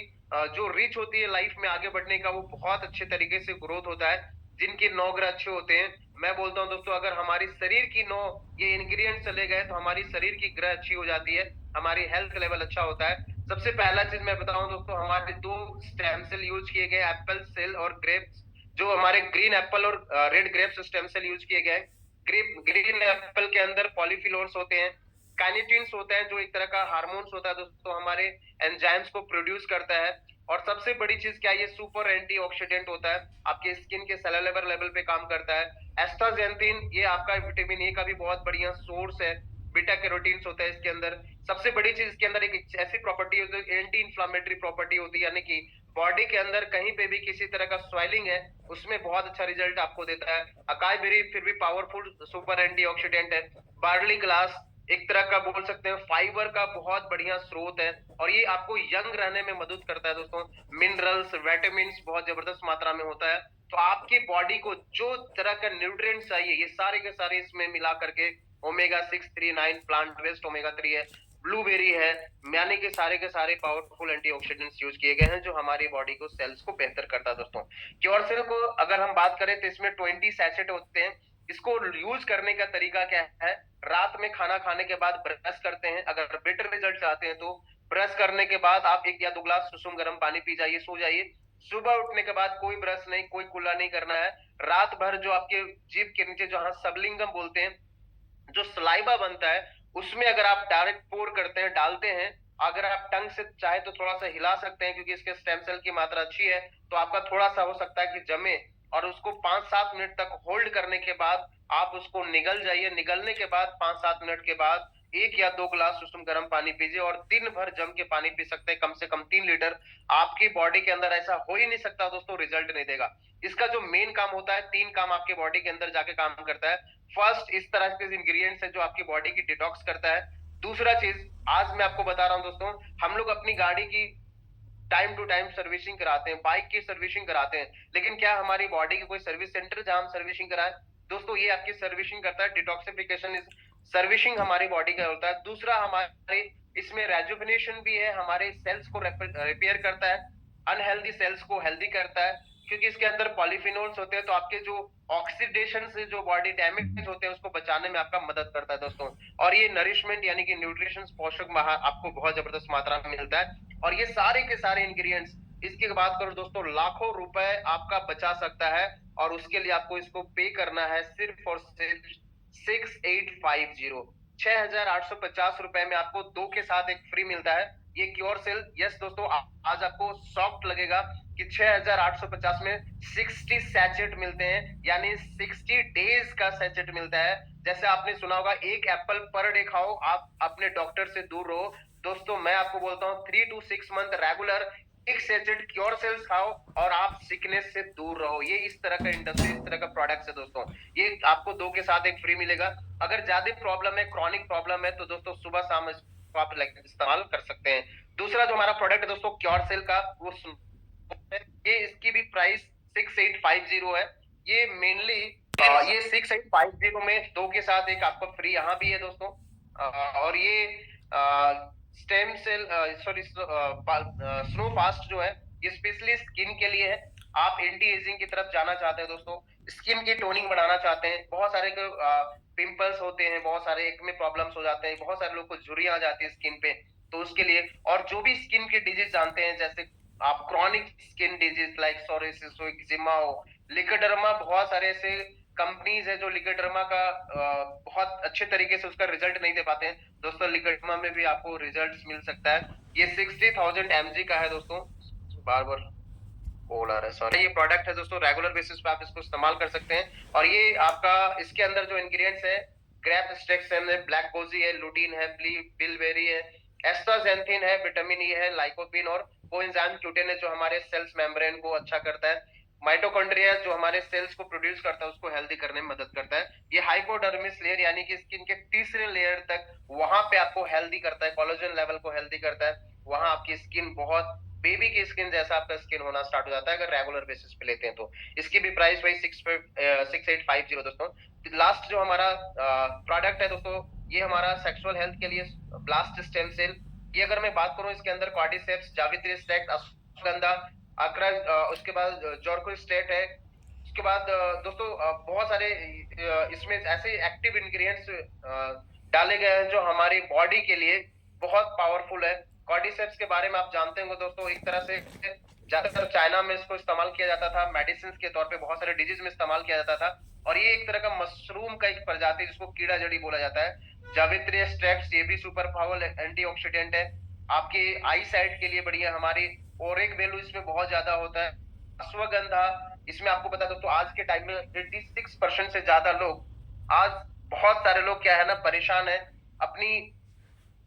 जो रीच होती है लाइफ में आगे बढ़ने का, वो बहुत अच्छे तरीके से ग्रोथ होता है जिनके 9 ग्रह अच्छे होते हैं। मैं बोलता हूँ दोस्तों, अगर हमारी शरीर की 9 ये इंग्रेडिएंट चले गए तो हमारी शरीर की ग्रह अच्छी हो जाती है, हमारी हेल्थ लेवल अच्छा होता है। सबसे पहला चीज मैं बताऊं दोस्तों, हमारे 2 स्टेम सेल यूज किए गए, एप्पल सेल और ग्रेप्स। जो हमारे ग्रीन एप्पल और red grapes stem cell use किए गए। ग्रीन एप्पल के अंदर पॉलीफिनोल्स होते हैं, काइनेटिन्स होते हैं जो एक तरह का हार्मोन्स होता है दोस्तों, हमारे एंजाइम्स को प्रोड्यूस करता है। और सबसे बड़ी चीज क्या है, ये सुपर एंटीऑक्सीडेंट होता है, आपके स्किन के सेलुलर लेवल पे काम करता है। एस्टाजेंथिन, ये आपका विटामिन ए का भी बहुत बढ़िया सोर्स है। बीटा कैरोटीन्स होता है इसके अंदर। सबसे बड़ी चीज इसके अंदर एक ऐसी प्रॉपर्टी होती है, एंटी इंफ्लामेटरी प्रॉपर्टी होती है, यानी कि बॉडी के अंदर कहीं पे भी किसी तरह का स्वेलिंग है उसमें बहुत अच्छा रिजल्ट आपको देता है। अकाई बेरी फिर भी पावरफुल सुपर एंटीऑक्सीडेंट है। बार्ली ग्लास एक तरह का बोल सकते हैं फाइबर का बहुत बढ़िया स्रोत है, और ये आपको यंग रहने में मदद करता है दोस्तों। मिनरल्स, विटामिन बहुत जबरदस्त मात्रा में होता है, तो आपकी बॉडी को जो तरह का न्यूट्रिएंट्स चाहिए ये सारे के सारे इसमें मिला करके, ओमेगा 6 3 9 प्लांट बेस्ड ओमेगा 3 है, ब्लूबेरी है, यानी कि सारे के सारे पावरफुल एंटीऑक्सीडेंट्स यूज किए गए हैं जो हमारी बॉडी को, सेल्स को बेहतर करता है दोस्तों। क्योर सेल को अगर हम बात करें तो इसमें 20 सैचेट होते हैं। इसको यूज करने का तरीका क्या है, रात में खाना खाने के बाद ब्रश करते हैं, अगर बेटर रिजल्ट चाहते हैं तो ब्रश करने के बाद आप 1 या 2 ग्लास सुसुम गर्म पानी पी जाइए, सो जाइए। सुबह उठने के बाद कोई ब्रश नहीं, कोई कुल्ला नहीं करना है। रात भर जो आपके जीभ के नीचे जहां सबलिंगम बोलते हैं, जो सलाइवा बनता है, उसमें अगर आप डायरेक्ट पोर करते हैं, डालते हैं, अगर आप टंग से चाहे तो थोड़ा सा हिला सकते हैं क्योंकि इसके स्टेम सेल की मात्रा अच्छी है, तो आपका थोड़ा सा हो सकता है कि जमे, और उसको 5-7 मिनट तक होल्ड करने के बाद आप उसको निगल जाइए। निगलने के बाद 5-7 मिनट के बाद 1 या 2 ग्लास सुसुम गर्म पानी पीजिए, और दिन भर जम के पानी पी सकते हैं, कम से कम 3 लीटर। आपकी बॉडी के अंदर ऐसा हो ही नहीं सकता दोस्तों, रिजल्ट नहीं देगा। इसका जो मेन काम होता है, 3 काम आपके बॉडी के अंदर जाके काम करता है। फर्स्ट, इस तरह के इंग्रेडिएंट्स है जो आपकी बॉडी की डिटॉक्स करता है। दूसरा चीज, आज मैं आपको बता रहा हूं दोस्तों, हम लोग अपनी गाड़ी की टाइम टू टाइम सर्विसिंग कराते हैं, बाइक की सर्विसिंग कराते हैं, लेकिन क्या हमारी बॉडी की कोई सर्विस सेंटर जहां हम सर्विसिंग कराएं? दोस्तों ये आपकी सर्विसिंग करता है। डिटॉक्सिफिकेशन इज सर्विसिंग हमारी बॉडी का होता है। दूसरा, हमारे इसमें रेजुविनेशन भी है, हमारे सेल्स को रिपेयर करता है, अनहेल्दी सेल्स को हेल्दी करता है, क्योंकि इसके अंदर पॉलीफिनोल्स होते हैं, तो आपके जो ऑक्सीडेशन से जो बॉडी डैमेज होते हैं उसको बचाने में आपका मदद करता है दोस्तों। और ये नरिशमेंट यानी कि न्यूट्रिशन, पोषक आपको बहुत जबरदस्त मात्रा में मिलता है। और ये सारे के सारे इंग्रेडिएंट्स, इसकी बात करो दोस्तों, लाखों रुपए आपका बचा सकता है, और उसके लिए आपको इसको पे करना है सिर्फ और सिर्फ 6850 6,850 रुपए में आपको 2 के साथ एक फ्री मिलता है ये क्योर सेल। यस दोस्तों, आज आपको शॉक्ड लगेगा कि 6,850 में 60 सैचेट मिलते हैं, यानी 60 डेज का सैचेट मिलता है। जैसे आपने सुना होगा, 1 एप्पल पर डे खाओ, आप अपने डॉक्टर से दूर रहो। दोस्तों मैं आपको बोलता हूँ 3 to 6 month regular 1 sachet cure cells खाओ और आप सिकनेस से दूर रहो। ये इस तरह का इंडस्ट्री, इस तरह का प्रोडक्ट है दोस्तों। ये आपको 2 के साथ एक फ्री मिलेगा। अगर ज्यादा प्रॉब्लम है, क्रॉनिक प्रॉब्लम है, तो दोस्तों सुबह शाम इसको आप इस्तेमाल कर सकते हैं। दूसरा जो हमारा प्रोडक्ट है दोस्तों क्योर सेल का, वो ये इसकी भी प्राइस 6850 है। ये मेनली ये 6850 में 2 के साथ एक आपको फ्री यहाँ भी है दोस्तों। और ये स्टेम सेल स्नो फास्ट जो है, ये स्पेशली स्किन के लिए है। आप एंटी एजिंग की तरफ जाना चाहते हैं दोस्तों, स्किन की टोनिंग बढ़ाना चाहते हैं, बहुत सारे पिंपल्स होते हैं, बहुत सारे एक्ने प्रॉब्लम्स हो जाते हैं, बहुत सारे लोग को झुर्रियां आ जाती है स्किन पे, तो उसके लिए। और जो भी स्किन के डिजीज जानते हैं, जैसे आप chronic skin disease like psoriasis हो, एक्जिमा हो, लिकोडर्मा, बहुत सारे ऐसे कंपनीज है जो लिकोडर्मा का बहुत अच्छे तरीके से उसका रिजल्ट नहीं दे पाते हैं दोस्तों। लिकोडर्मा में भी आपको रिजल्ट्स मिल सकता है। ये 60,000 mg का है दोस्तों, बार बार बोल आ रहा है, सॉरी। ये प्रोडक्ट है दोस्तों, रेगुलर बेसिस पे आप इसको इस्तेमाल कर सकते हैं। और ये आपका, इसके अंदर जो इंग्रेडिएंट्स है, ग्रैप स्ट्रेक्सन है, ब्लैक कोजी है, लुटीन है, बिलबेरी है, एस्ट्राजेंथिन है, विटामिन ई है, लाइकोपिन और कोएंजाइम क्यूटेन है जो हमारे सेल्स मेम्ब्रेन को अच्छा करता है। माइटोकॉन्ड्रिया जो हमारे सेल्स को प्रोड्यूस करता है उसको हेल्दी करने में मदद करता है। ये हाइपोडर्मिस लेयर यानी कि स्किन के तीसरे लेयर तक वहां पे आपको हेल्दी करता है, कोलेजन लेवल को हेल्दी करता है। वहां आपकी स्किन बहुत बेबी की स्किन जैसा आपका स्किन होना स्टार्ट हो जाता है अगर रेगुलर बेसिस पे लेते हैं तो। इसकी भी प्राइस वही 6850 दोस्तों। लास्ट जो हमारा प्रोडक्ट है दोस्तों, ये हमारा सेक्सुअल हेल्थ के लिए ब्लास्ट स्टेम सेल। ये अगर मैं बात करूं इसके अंदर कार्डिसेप्स, जावित्री स्टेट, अश्वगंधा, अक्रा, उसके बाद जॉर्को स्टेट है। उसके बाद दोस्तों बहुत सारे इसमें ऐसे एक्टिव इंग्रेडिएंट्स डाले गए हैं जो हमारी बॉडी के लिए बहुत पावरफुल है। कॉर्डिसेप्स के बारे में आप जानते होंगे दोस्तों, एक तरह से ज्यादातर चाइना में इसको इस्तेमाल किया जाता था, मेडिसिन के तौर पे बहुत सारे डिजीज में इस्तेमाल किया जाता था। और ये एक तरह का मशरूम का एक प्रजाति जिसको कीड़ा जड़ी बोला जाता है। जावित्री एक्सट्रैक्ट ये भी सुपर पावरफुल एंटीऑक्सीडेंट है, आपके आई साइट के लिए बढ़िया, हमारी ओरिक वैल्यू इसमें बहुत ज्यादा होता है। अश्वगंधा, इसमें आपको बता दो तो आज के टाइम में 86% से ज्यादा लोग, आज बहुत सारे लोग क्या है ना परेशान है, अपनी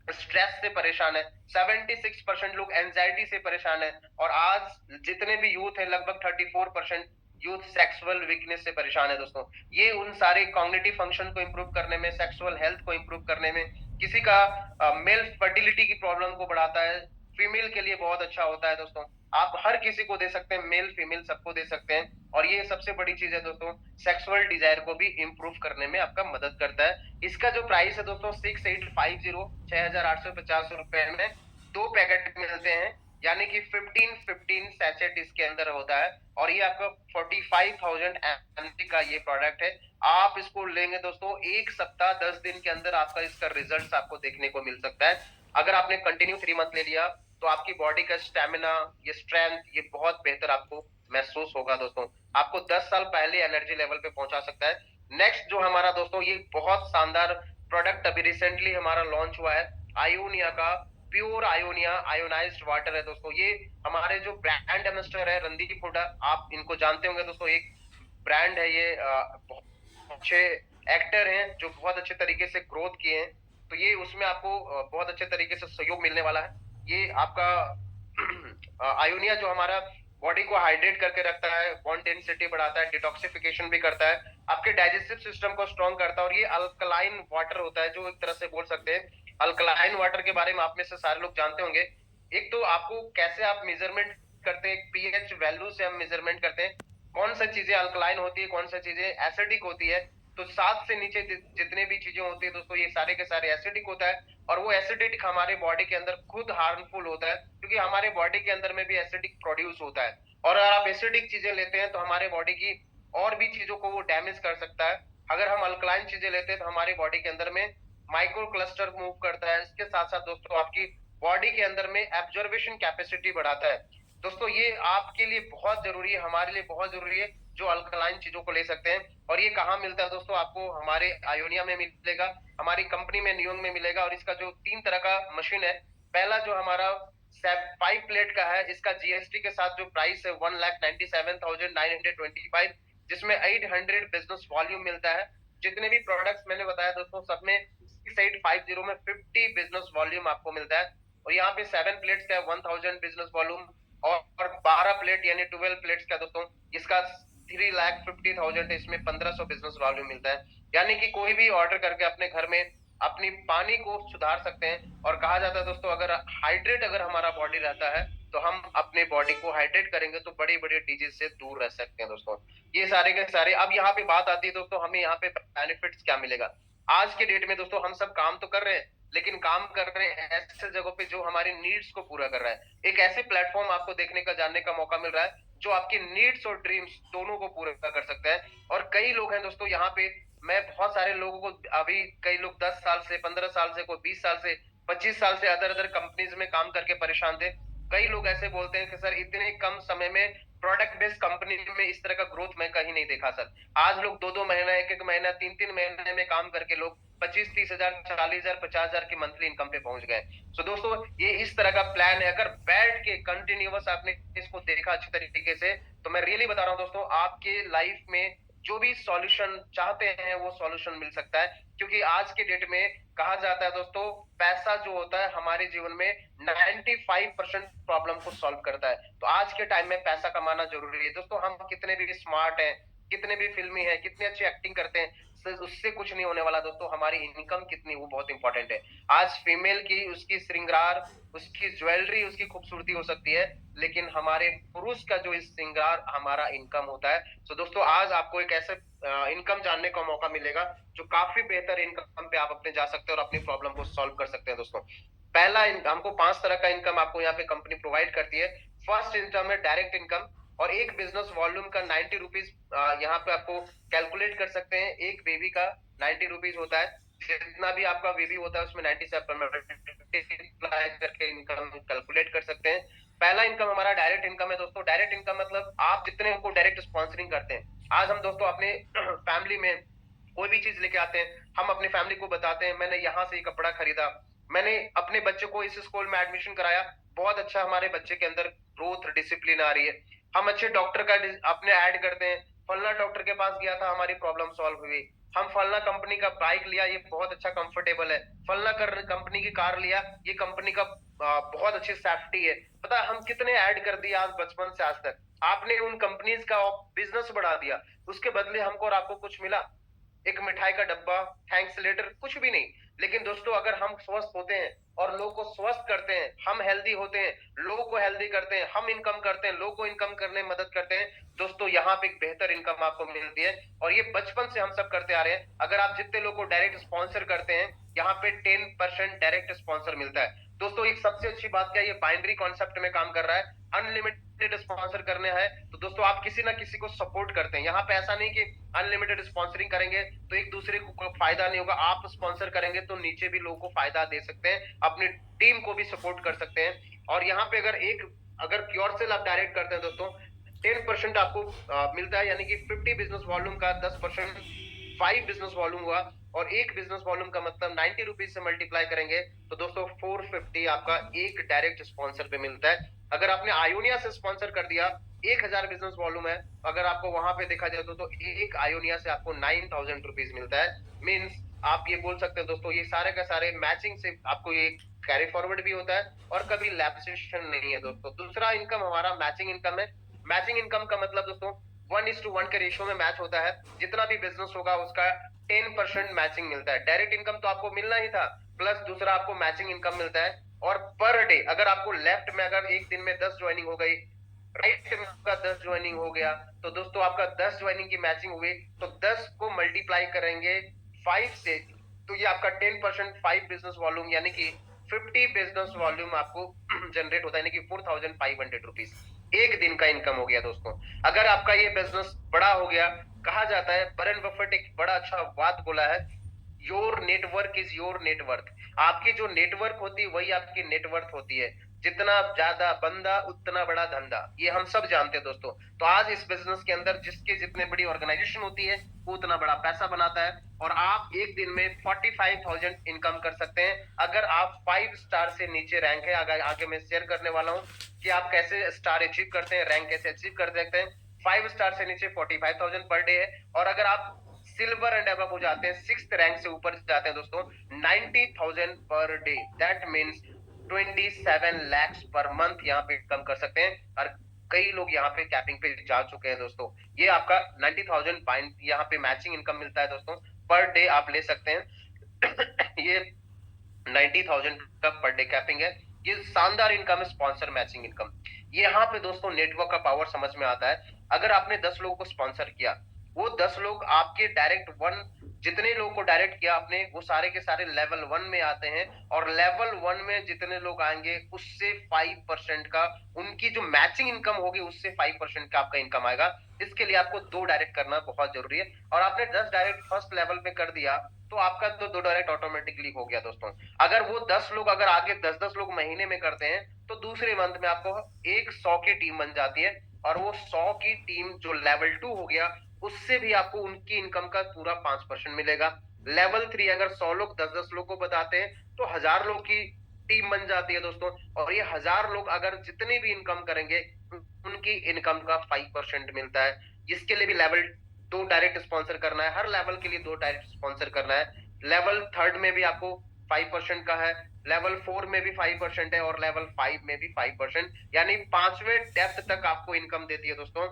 स्ट्रेस से परेशान है। 76% लोग एंजाइटी से परेशान है। और आज जितने भी यूथ है लगभग 34% यूथ सेक्सुअल वीकनेस से परेशान है दोस्तों। ये उन सारे कॉग्निटिव फंक्शन को इंप्रूव करने में, सेक्सुअल हेल्थ को इंप्रूव करने में, किसी का मेल फर्टिलिटी की प्रॉब्लम को बढ़ाता है, फीमेल के लिए बहुत अच्छा होता है दोस्तों। आप हर किसी को दे सकते हैं, मेल फीमेल सबको दे सकते हैं। और ये सबसे बड़ी चीज है दोस्तों, सेक्सुअल डिजायर को भी इंप्रूव करने में आपका मदद करता है। इसका जो प्राइस है दोस्तों 6850 6850 रुपए में 2 पैकेट मिलते हैं, यानी कि 15 सैचेट इसके अंदर होता है। और ये आपका 45,000 ml का ये प्रोडक्ट है। आप इसको लेंगे दोस्तों 1 सप्ताह 10 दिन के अंदर आपका इसका रिजल्ट आपको देखने को मिल सकता है। अगर आपने कंटिन्यू 3 मंथ ले लिया तो आपकी बॉडी का स्टेमिना, ये स्ट्रेंथ, ये बहुत बेहतर आपको महसूस होगा दोस्तों। आपको 10 साल पहले एनर्जी लेवल पे पहुंचा सकता है। नेक्स्ट जो हमारा दोस्तों ये बहुत शानदार प्रोडक्ट अभी रिसेंटली हमारा लॉन्च हुआ है, आयोनिया का प्योर आयोनिया आयोनाइज्ड वाटर है दोस्तों। ये हमारे जो ब्रांड एम्बेसडर है रणदीप हुड्डा, आप इनको जानते होंगे दोस्तों, एक ब्रांड है ये, बहुत अच्छे एक्टर हैं जो बहुत अच्छे तरीके से ग्रोथ किए हैं। तो ये उसमें आपको बहुत अच्छे तरीके से सहयोग मिलने वाला है। ये आपका आयोनिया जो हमारा बॉडी को हाइड्रेट करके रखता है, बॉन डेंसिटी बढ़ाता है, डिटॉक्सिफिकेशन भी करता है, आपके डाइजेस्टिव सिस्टम को स्ट्रॉन्ग करता है। और ये अल्कलाइन वाटर होता है, जो एक तरह से बोल सकते हैं अल्कलाइन वाटर के बारे में आप में से सारे लोग जानते होंगे। एक तो आपको कैसे आप मेजरमेंट करते हैं, पीएच वैल्यू से हम मेजरमेंट करते हैं कौन सा चीजें अल्कलाइन होती है, कौन सा चीजें एसिडिक होती है। तो 7 से नीचे जितने भी चीजें होती है दोस्तों, ये सारे के सारे एसिडिक होता है। और वो एसिडिक हमारे बॉडी के अंदर खुद हार्मफुल होता है, क्योंकि हमारे बॉडी के अंदर में भी एसिडिक प्रोड्यूस होता है। और अगर आप एसिडिक चीजें लेते हैं तो हमारे बॉडी की और भी चीजों को वो डैमेज कर सकता है। अगर हम अल्कलाइन चीजें लेते हैं तो हमारी बॉडी के अंदर में माइक्रो क्लस्टर मूव करता है। इसके साथ साथ दोस्तों आपकी बॉडी के अंदर में एब्जॉर्बेशन कैपेसिटी बढ़ाता है। दोस्तों ये आपके लिए बहुत जरूरी है, हमारे लिए बहुत जरूरी है जो अल्कलाइन चीजों को ले सकते हैं। और ये कहाँ मिलता है दोस्तों, आपको हमारे आयोनिया में मिलेगा, हमारी कंपनी में नियोंग में मिलेगा। और इसका जो 3 तरह का मशीन है, पहला जो हमारा 5 प्लेट का है, इसका जीएसटी के साथ जो प्राइस है 1,97,925, जिसमें 800 बिजनेस वॉल्यूम मिलता है। जितने भी प्रोडक्ट्स मैंने बताया दोस्तों सब में 6850 में 50 बिजनेस वॉल्यूम आपको मिलता है। और यहाँ पे 7 प्लेट्स का 1000 बिजनेस वॉल्यूम और 12 प्लेट यानी 12 प्लेट्स का दोस्तों इसका 3,50,000 है, इसमें 1500 बिजनेस वॉल्यूम मिलता है। यानी कि कोई भी ऑर्डर करके अपने घर में अपनी पानी को सुधार सकते हैं। और कहा जाता है दोस्तों अगर हाइड्रेट अगर हमारा बॉडी रहता है तो हम अपने बॉडी को हाइड्रेट करेंगे तो बड़ी बड़ी डिजीज से दूर रह सकते हैं दोस्तों। ये सारे के सारे, अब यहाँ पे बात आती है दोस्तों हमें यहाँ पे बेनिफिट्स क्या मिलेगा। आज के डेट में दोस्तों हम सब काम तो कर रहे हैं, लेकिन काम कर रहे हैं ऐसे जगहों पे जो हमारी नीड्स को पूरा कर रहा है। एक ऐसे प्लेटफॉर्म आपको देखने का जानने का मौका मिल रहा है जो आपकी नीड्स और ड्रीम्स दोनों को पूरा कर सकता है। और कई लोग हैं दोस्तों यहाँ पे, मैं बहुत सारे लोगों को, अभी कई लोग 10 साल से, 15 साल से, कोई 20 साल से, 25 साल से अदर अदर कंपनीज में काम करके परेशान थे। कई लोग ऐसे बोलते हैं कि सर इतने कम समय में प्रोडक्ट बेस्ड कंपनी में इस तरह का ग्रोथ मैं कहीं नहीं देखा सर। आज लोग 2-2 महीना, 1-1 महीना, 3-3 महीने में काम करके लोग 25-30 हजार, 40 हजार, 50 हजार की मंथली इनकम पे पहुंच गए। तो दोस्तों ये इस तरह का प्लान है, अगर बैठ के कंटिन्यूअस आपने इसको देखा अच्छी तरीके से, तो मैं रियली बता रहा हूँ दोस्तों आपके लाइफ में जो भी सॉल्यूशन चाहते हैं वो सॉल्यूशन मिल सकता है, क्योंकि आज के डेट में कहा जाता है दोस्तों, पैसा जो होता है हमारे जीवन में 95% प्रॉब्लम को सॉल्व करता है। तो आज के टाइम में पैसा कमाना जरूरी है दोस्तों। हम कितने भी स्मार्ट हैं, कितने भी फिल्मी हैं, कितने अच्छी एक्टिंग करते हैं, उससे कुछ नहीं होने वाला दोस्तों। हमारी इनकम कितनी, वो बहुत इंपॉर्टेंट है। आज फीमेल की उसकी श्रृंगार, उसकी ज्वेलरी, उसकी खूबसूरती हो सकती है, लेकिन हमारे पुरुष का जो इस श्रृंगार हमारा इनकम होता है। तो दोस्तों आज आपको एक ऐसे इनकम जानने का मौका मिलेगा जो काफी बेहतर इनकम पे आप अपने जा सकते हैं और अपनी प्रॉब्लम को सॉल्व कर सकते हैं दोस्तों। पहला, हमको 5 तरह का इनकम आपको यहाँ पे कंपनी प्रोवाइड करती है। फर्स्ट इनकम है डायरेक्ट इनकम, और एक बिजनेस वॉल्यूम का 90 रुपीज यहाँ पे आपको कैलकुलेट कर सकते हैं। एक बेबी का 90 रुपीज होता है, जितना भी आपका बेबी होता है उसमें 90 से करके इनकम कैलकुलेट कर सकते हैं। पहला इनकम हमारा डायरेक्ट इनकम है दोस्तों। डायरेक्ट इनकम मतलब आप जितने को डायरेक्ट स्पॉन्सरिंग करते हैं। आज हम दोस्तों अपने फैमिली में कोई भी चीज लेके आते हैं, हम अपनी फैमिली को बताते हैं मैंने यहाँ से ये कपड़ा खरीदा, मैंने अपने बच्चे को इस स्कूल में एडमिशन कराया, बहुत अच्छा हमारे बच्चे के अंदर ग्रोथ डिसिप्लिन आ रही है। हम अच्छे डॉक्टर का अपने ऐड करते हैं, फलना डॉक्टर के पास गया था, हमारी प्रॉब्लम सॉल्व हुई। हम फलना कंपनी का बाइक लिया, ये बहुत अच्छा कंफर्टेबल है। फलना कंपनी की कार लिया, ये कंपनी का बहुत अच्छी सेफ्टी है। पता है हम कितने ऐड कर दिए आज, बचपन से आज तक। आपने उन कंपनीज का बिजनेस बढ़ा दिया, उसके बदले हमको और आपको कुछ मिला? एक मिठाई का डब्बा, थैंक्स लेटर, कुछ भी नहीं। लेकिन दोस्तों अगर हम स्वस्थ होते हैं और लोग को स्वस्थ करते हैं, हम हेल्दी होते हैं, लोगों को हेल्दी करते हैं, हम इनकम करते हैं, लोगों को इनकम करने में मदद करते हैं दोस्तों, यहाँ पे एक बेहतर इनकम आपको मिलती है। और ये बचपन से हम सब करते आ रहे हैं। अगर आप जितने लोग को डायरेक्ट स्पॉन्सर करते हैं, यहाँ पे 10% डायरेक्ट स्पॉन्सर मिलता है दोस्तों। एक सबसे अच्छी बात क्या है, ये बाइनरी कॉन्सेप्ट में काम कर रहा है। अनलिमिटेड स्पॉन्सर करने है तो दोस्तों आप किसी ना किसी को सपोर्ट करते हैं। यहाँ पे ऐसा नहीं कि अनलिमिटेड स्पॉन्सरिंग करेंगे तो एक दूसरे को फायदा नहीं होगा, आप स्पॉन्सर करेंगे तो नीचे भी लोगों को फायदा दे सकते हैं, अपनी टीम को भी सपोर्ट कर सकते हैं। और यहाँ पे अगर प्योर सेल आप डायरेक्ट करते हैं दोस्तों, 10% आपको मिलता है, यानी कि 50 बिजनेस वॉल्यूम का 10% 5 बिजनेस वॉल्यूम हुआ। और एक बिजनेस वॉल्यूम का मतलब 90 रुपीज से मल्टीप्लाई करेंगे तो दोस्तों 450 आपका एक डायरेक्ट स्पॉन्सर पे मिलता है। अगर आपने आयोनिया से स्पॉन्सर कर दिया, 1000 बिजनेस वॉल्यूम है, अगर आपको वहां पे देखा जाए तो एक आयोनिया से आपको 9000 रुपीज मिलता है। मीन्स आप ये बोल सकते हैं दोस्तों, ये सारे का सारे मैचिंग से आपको ये कैरी फॉरवर्ड भी होता है और कभी लैप्सेशन नहीं है दोस्तों। दूसरा इनकम हमारा मैचिंग इनकम है। मैचिंग इनकम का मतलब दोस्तों 1:1 के रेशियो में मैच होता है। जितना भी बिजनेस होगा उसका 10% मैचिंग मिलता है। डायरेक्ट इनकम तो आपको मिलना ही था, प्लस दूसरा आपको मैचिंग इनकम मिलता है। और पर डे अगर आपको लेफ्ट में अगर एक दिन में 10 ज्वाइनिंग हो गई, राइट में आपका 10 ज्वाइनिंग हो गया, तो दोस्तों आपका 10 ज्वाइनिंग की मैचिंग हुई, तो 10 को मल्टीप्लाई करेंगे 5 से, तो ये आपका 10% 5 बिजनेस वॉल्यूम यानी कि 50 बिजनेस वॉल्यूम आपको जनरेट होता है, यानी कि 4500 रुपीज एक दिन का इनकम हो गया दोस्तों। अगर आपका ये बिजनेस बड़ा हो गया, कहा जाता है, वॉरेन बफेट एक बड़ा अच्छा बात बोला है, your network is your net worth. आपकी जो नेटवर्क होती है वही आपकी नेटवर्थ होती है। जितना ज्यादा बंदा उतना बड़ा धंधा, ये हम सब जानते हैं दोस्तों। तो आज इस बिजनेस के अंदर जिसके जितने बड़ी ऑर्गेनाइजेशन होती है वो उतना बड़ा पैसा बनाता है। और आप एक दिन में 45,000 इनकम कर सकते हैं अगर आप 5 स्टार से नीचे रैंक है। आगे मैं शेयर करने वाला हूँ कि आप कैसे स्टार अचीव करते हैं, रैंक कैसे अचीव कर सकते हैं। 5 स्टार से नीचे 45,000 पर डे है। और अगर आप सिल्वर एंड अबव हो जाते हैं, 6th रैंक से ऊपर जाते हैं दोस्तों, 90,000 per day, that means 27 lakhs per month यहाँ पे कम कर सकते हैं। और कई लोग यहाँ पे कैपिंग पे जा चुके हैं दोस्तों। ये आपका 90,000 यहाँ पे मैचिंग इनकम मिलता है दोस्तों, पर डे आप ले सकते हैं। ये 90,000 का पर डे कैपिंग है। ये शानदार इनकम है, स्पॉन्सर मैचिंग इनकम। यहाँ पे दोस्तों नेटवर्क का पावर समझ में आता है। अगर आपने 10 लोगों को स्पॉन्सर किया, वो 10 लोग आपके डायरेक्ट जितने लोगों को डायरेक्ट किया आपने, वो सारे के सारे लेवल 1 में आते हैं। और लेवल 1 में जितने लोग आएंगे उससे 5% का, उनकी जो मैचिंग इनकम होगी उससे 5% का आपका इनकम आएगा। इसके लिए आपको 2 डायरेक्ट करना बहुत जरूरी है। और आपने 10 डायरेक्ट फर्स्ट लेवल पे कर दिया तो आपका तो 2 डायरेक्ट ऑटोमेटिकली हो गया दोस्तों। अगर वो 10 लोग अगर आगे 10-10 लोग महीने में करते हैं तो दूसरे मंथ में आपको 100 की टीम बन जाती है। और वो 100 की टीम जो लेवल 2 हो गया, उससे भी आपको उनकी इनकम का पूरा 5% मिलेगा। लेवल 3 अगर 100 लोग 10-10 लोग को बताते हैं तो 1000 लोग की टीम बन जाती है दोस्तों। और ये 1000 लोग अगर जितने भी इनकम करेंगे उनकी इनकम का 5% मिलता है। इसके लिए भी लेवल 2 डायरेक्ट स्पॉन्सर करना है, हर लेवल के लिए 2 डायरेक्ट स्पॉन्सर करना है। लेवल 3 में भी आपको 5% का है, लेवल 4 में भी 5% है और लेवल 5 में भी 5%, यानी 5वें डेप्थ तक आपको इनकम देती है दोस्तों।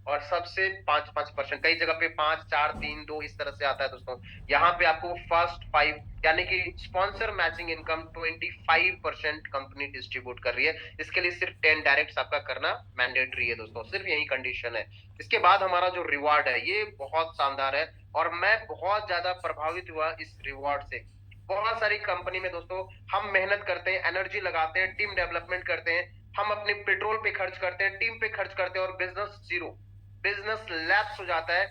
और सबसे 5-5%, कई जगह पे 5, 4, 3, 2 इस तरह से आता है दोस्तों। यहाँ पे आपको फर्स्ट 5 यानी कि sponsor matching income 25% company distribute कर रही है। इसके लिए सिर्फ 10 डायरेक्ट आपका करना मैंडेटरी है दोस्तों, सिर्फ यही कंडीशन है। इसके बाद हमारा जो रिवार्ड है ये बहुत शानदार है और मैं बहुत ज्यादा प्रभावित हुआ इस रिवार्ड से। बहुत सारी कंपनी में दोस्तों हम मेहनत करते हैं, एनर्जी लगाते हैं, टीम डेवलपमेंट करते हैं, हम अपने पेट्रोल पे खर्च करते हैं, टीम पे खर्च करते हैं और बिजनेस जीरो, बिजनेस लैप्स हो जाता है।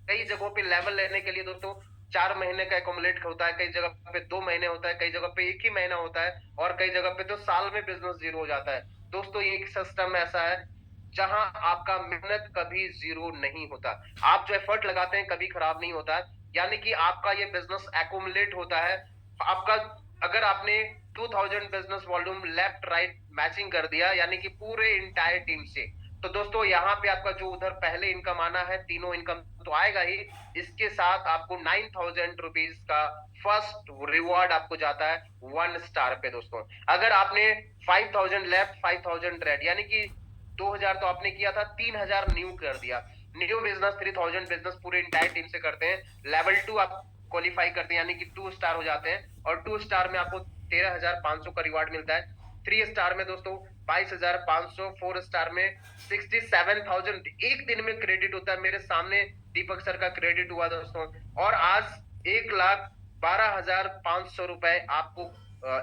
कई जगहों पे लेवल लेने के लिए दोस्तों 4 महीने का एकोमुलेट होता है, कई जगह पे 2 महीने होता है, कई जगह पे 1 ही महीना होता है और कई जगह पे तो साल में बिजनेस जीरो हो जाता है। दोस्तों ये एक सिस्टम ऐसा है जहां आपका मेहनत कभी जीरो नहीं होता, आप जो एफर्ट लगाते हैं कभी खराब नहीं होता है, यानी कि आपका ये बिजनेस एकोमुलेट होता है। आपका अगर आपने 2000 business volume left right matching कर दिया यानी कि पूरे इंटायर टीम से, तो दोस्तों यहाँ पे आपका जो उधर पहले इनकम आना है, तीनों इनकम तो आएगा ही, इसके साथ आपको 9000 रुपीज का फर्स्ट रिवॉर्ड आपको जाता है 1 स्टार पे दोस्तों। अगर आपने 5000 लेफ्ट 5000 रेड यानी कि 2000 तो आपने किया था, 3000 न्यू कर दिया, न्यू बिजनेस 3000 बिजनेस पूरे इंटायर टीम से करते हैं। लेवल 2 आप क्वालिफाई करते हैं यानी कि 2 स्टार हो जाते हैं और 2 स्टार में आपको 13500 का रिवार्ड मिलता है। 3 स्टार में दोस्तों 22500, 4 स्टार में 67000 एक दिन में क्रेडिट होता है। मेरे सामने दीपक सर का क्रेडिट हुआ दोस्तों और आज 1,12,500 रुपए आपको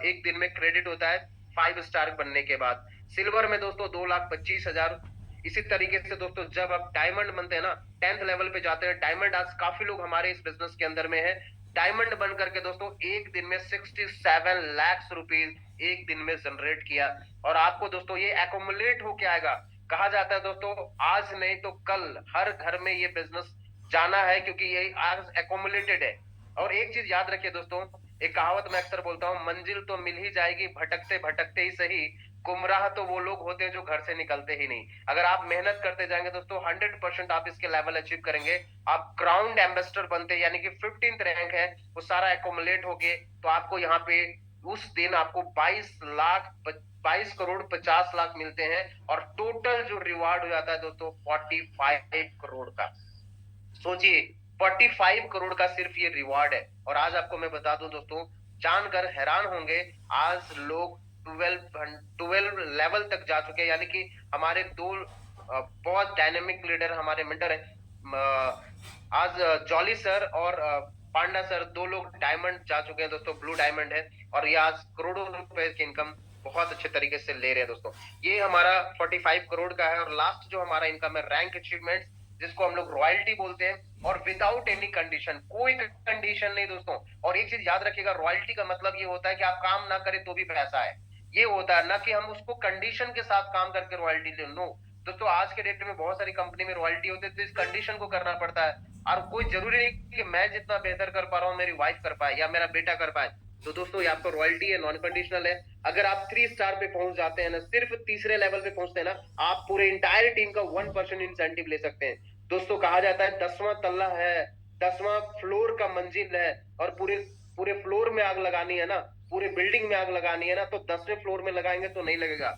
एक दिन में क्रेडिट होता है 5 स्टार बनने के बाद। सिल्वर में दोस्तों 2,25,000। इसी तरीके से दोस्तों जब आप डायमंड बनते हैं ना, 10th लेवल पे जाते हैं, डायमंड आज काफी लोग हमारे इस बिजनेस के अंदर में है, डायमंड बन करके दोस्तों एक दिन में 67 लाख रुपीज एक दिन में जनरेट किया। और आपको दोस्तों ये एकोमुलेट होके आएगा। कहा जाता है दोस्तों आज नहीं तो कल हर घर में ये बिजनेस जाना है क्योंकि ये आज एकोमुलेटेड है। और एक चीज याद रखिए दोस्तों, एक कहावत मैं अक्सर बोलता हूँ, मंजिल तो मिल ही जाएगी भटकते भटकते ही सही, गुमराह तो वो लोग होते हैं जो घर से निकलते ही नहीं। अगर आप मेहनत करते जाएंगे दोस्तों 100% आप इसके लेवल अचीव करेंगे। आप ग्राउंड एम्बेसडर बनते यानी कि 15th रैंक है वो सारा एकोमुलेट हो गए तो आपको यहाँ पे उस दिन आपको 22 करोड़ 50 लाख मिलते हैं और टोटल जो रिवार्ड हो जाता है दोस्तों 45 करोड़ का। सोचिए 45 करोड़ का सिर्फ ये रिवार्ड है। और आज आपको मैं बता दूं दोस्तों, जानकर हैरान होंगे, आज लोग 12 लेवल तक जा चुके हैं। यानी कि हमारे 2 बहुत डायनेमिक लीडर हमारे मेंटर हैं, आज जॉली सर और पांडा सर 2 लोग डायमंड जा चुके हैं दोस्तों, ब्लू डायमंड है और ये आज करोड़ों रुपए की इनकम बहुत अच्छे तरीके से ले रहे हैं दोस्तों। ये हमारा 45 करोड़ का है। और लास्ट जो हमारा इनकम है रैंक अचीवमेंट, जिसको हम लोग रॉयल्टी बोलते हैं और विदाउट एनी कंडीशन, कोई कंडीशन नहीं दोस्तों। और एक चीज याद रखिएगा, रॉयल्टी का मतलब ये होता है कि आप काम ना करें तो भी पैसा है, ये होता है ना कि हम उसको कंडीशन के साथ काम करके रॉयल्टी ले। नो दोस्तों, आज के डेट में बहुत सारी कंपनी में रॉयल्टी होती है तो इस कंडीशन को करना पड़ता है। और कोई जरूरी नहीं कि मैं जितना बेहतर कर पा रहा हूँ मेरी वाइफ कर पाए या मेरा बेटा कर पाए। तो दोस्तों ये आपको रॉयल्टी है, नॉन कंडीशनल है। अगर आप 3 स्टार पे पहुंच जाते हैं ना, सिर्फ तीसरे लेवल पे पहुंचते हैं ना, आप पूरे इंटायर टीम का 1% इंसेंटिव ले सकते हैं दोस्तों। कहा जाता है 10वां तल्ला है, 10वां फ्लोर का मंजिल है और पूरे फ्लोर में आग लगानी है ना, पूरे बिल्डिंग में आग लगानी है ना, तो 10वें फ्लोर में लगाएंगे तो नहीं लगेगा,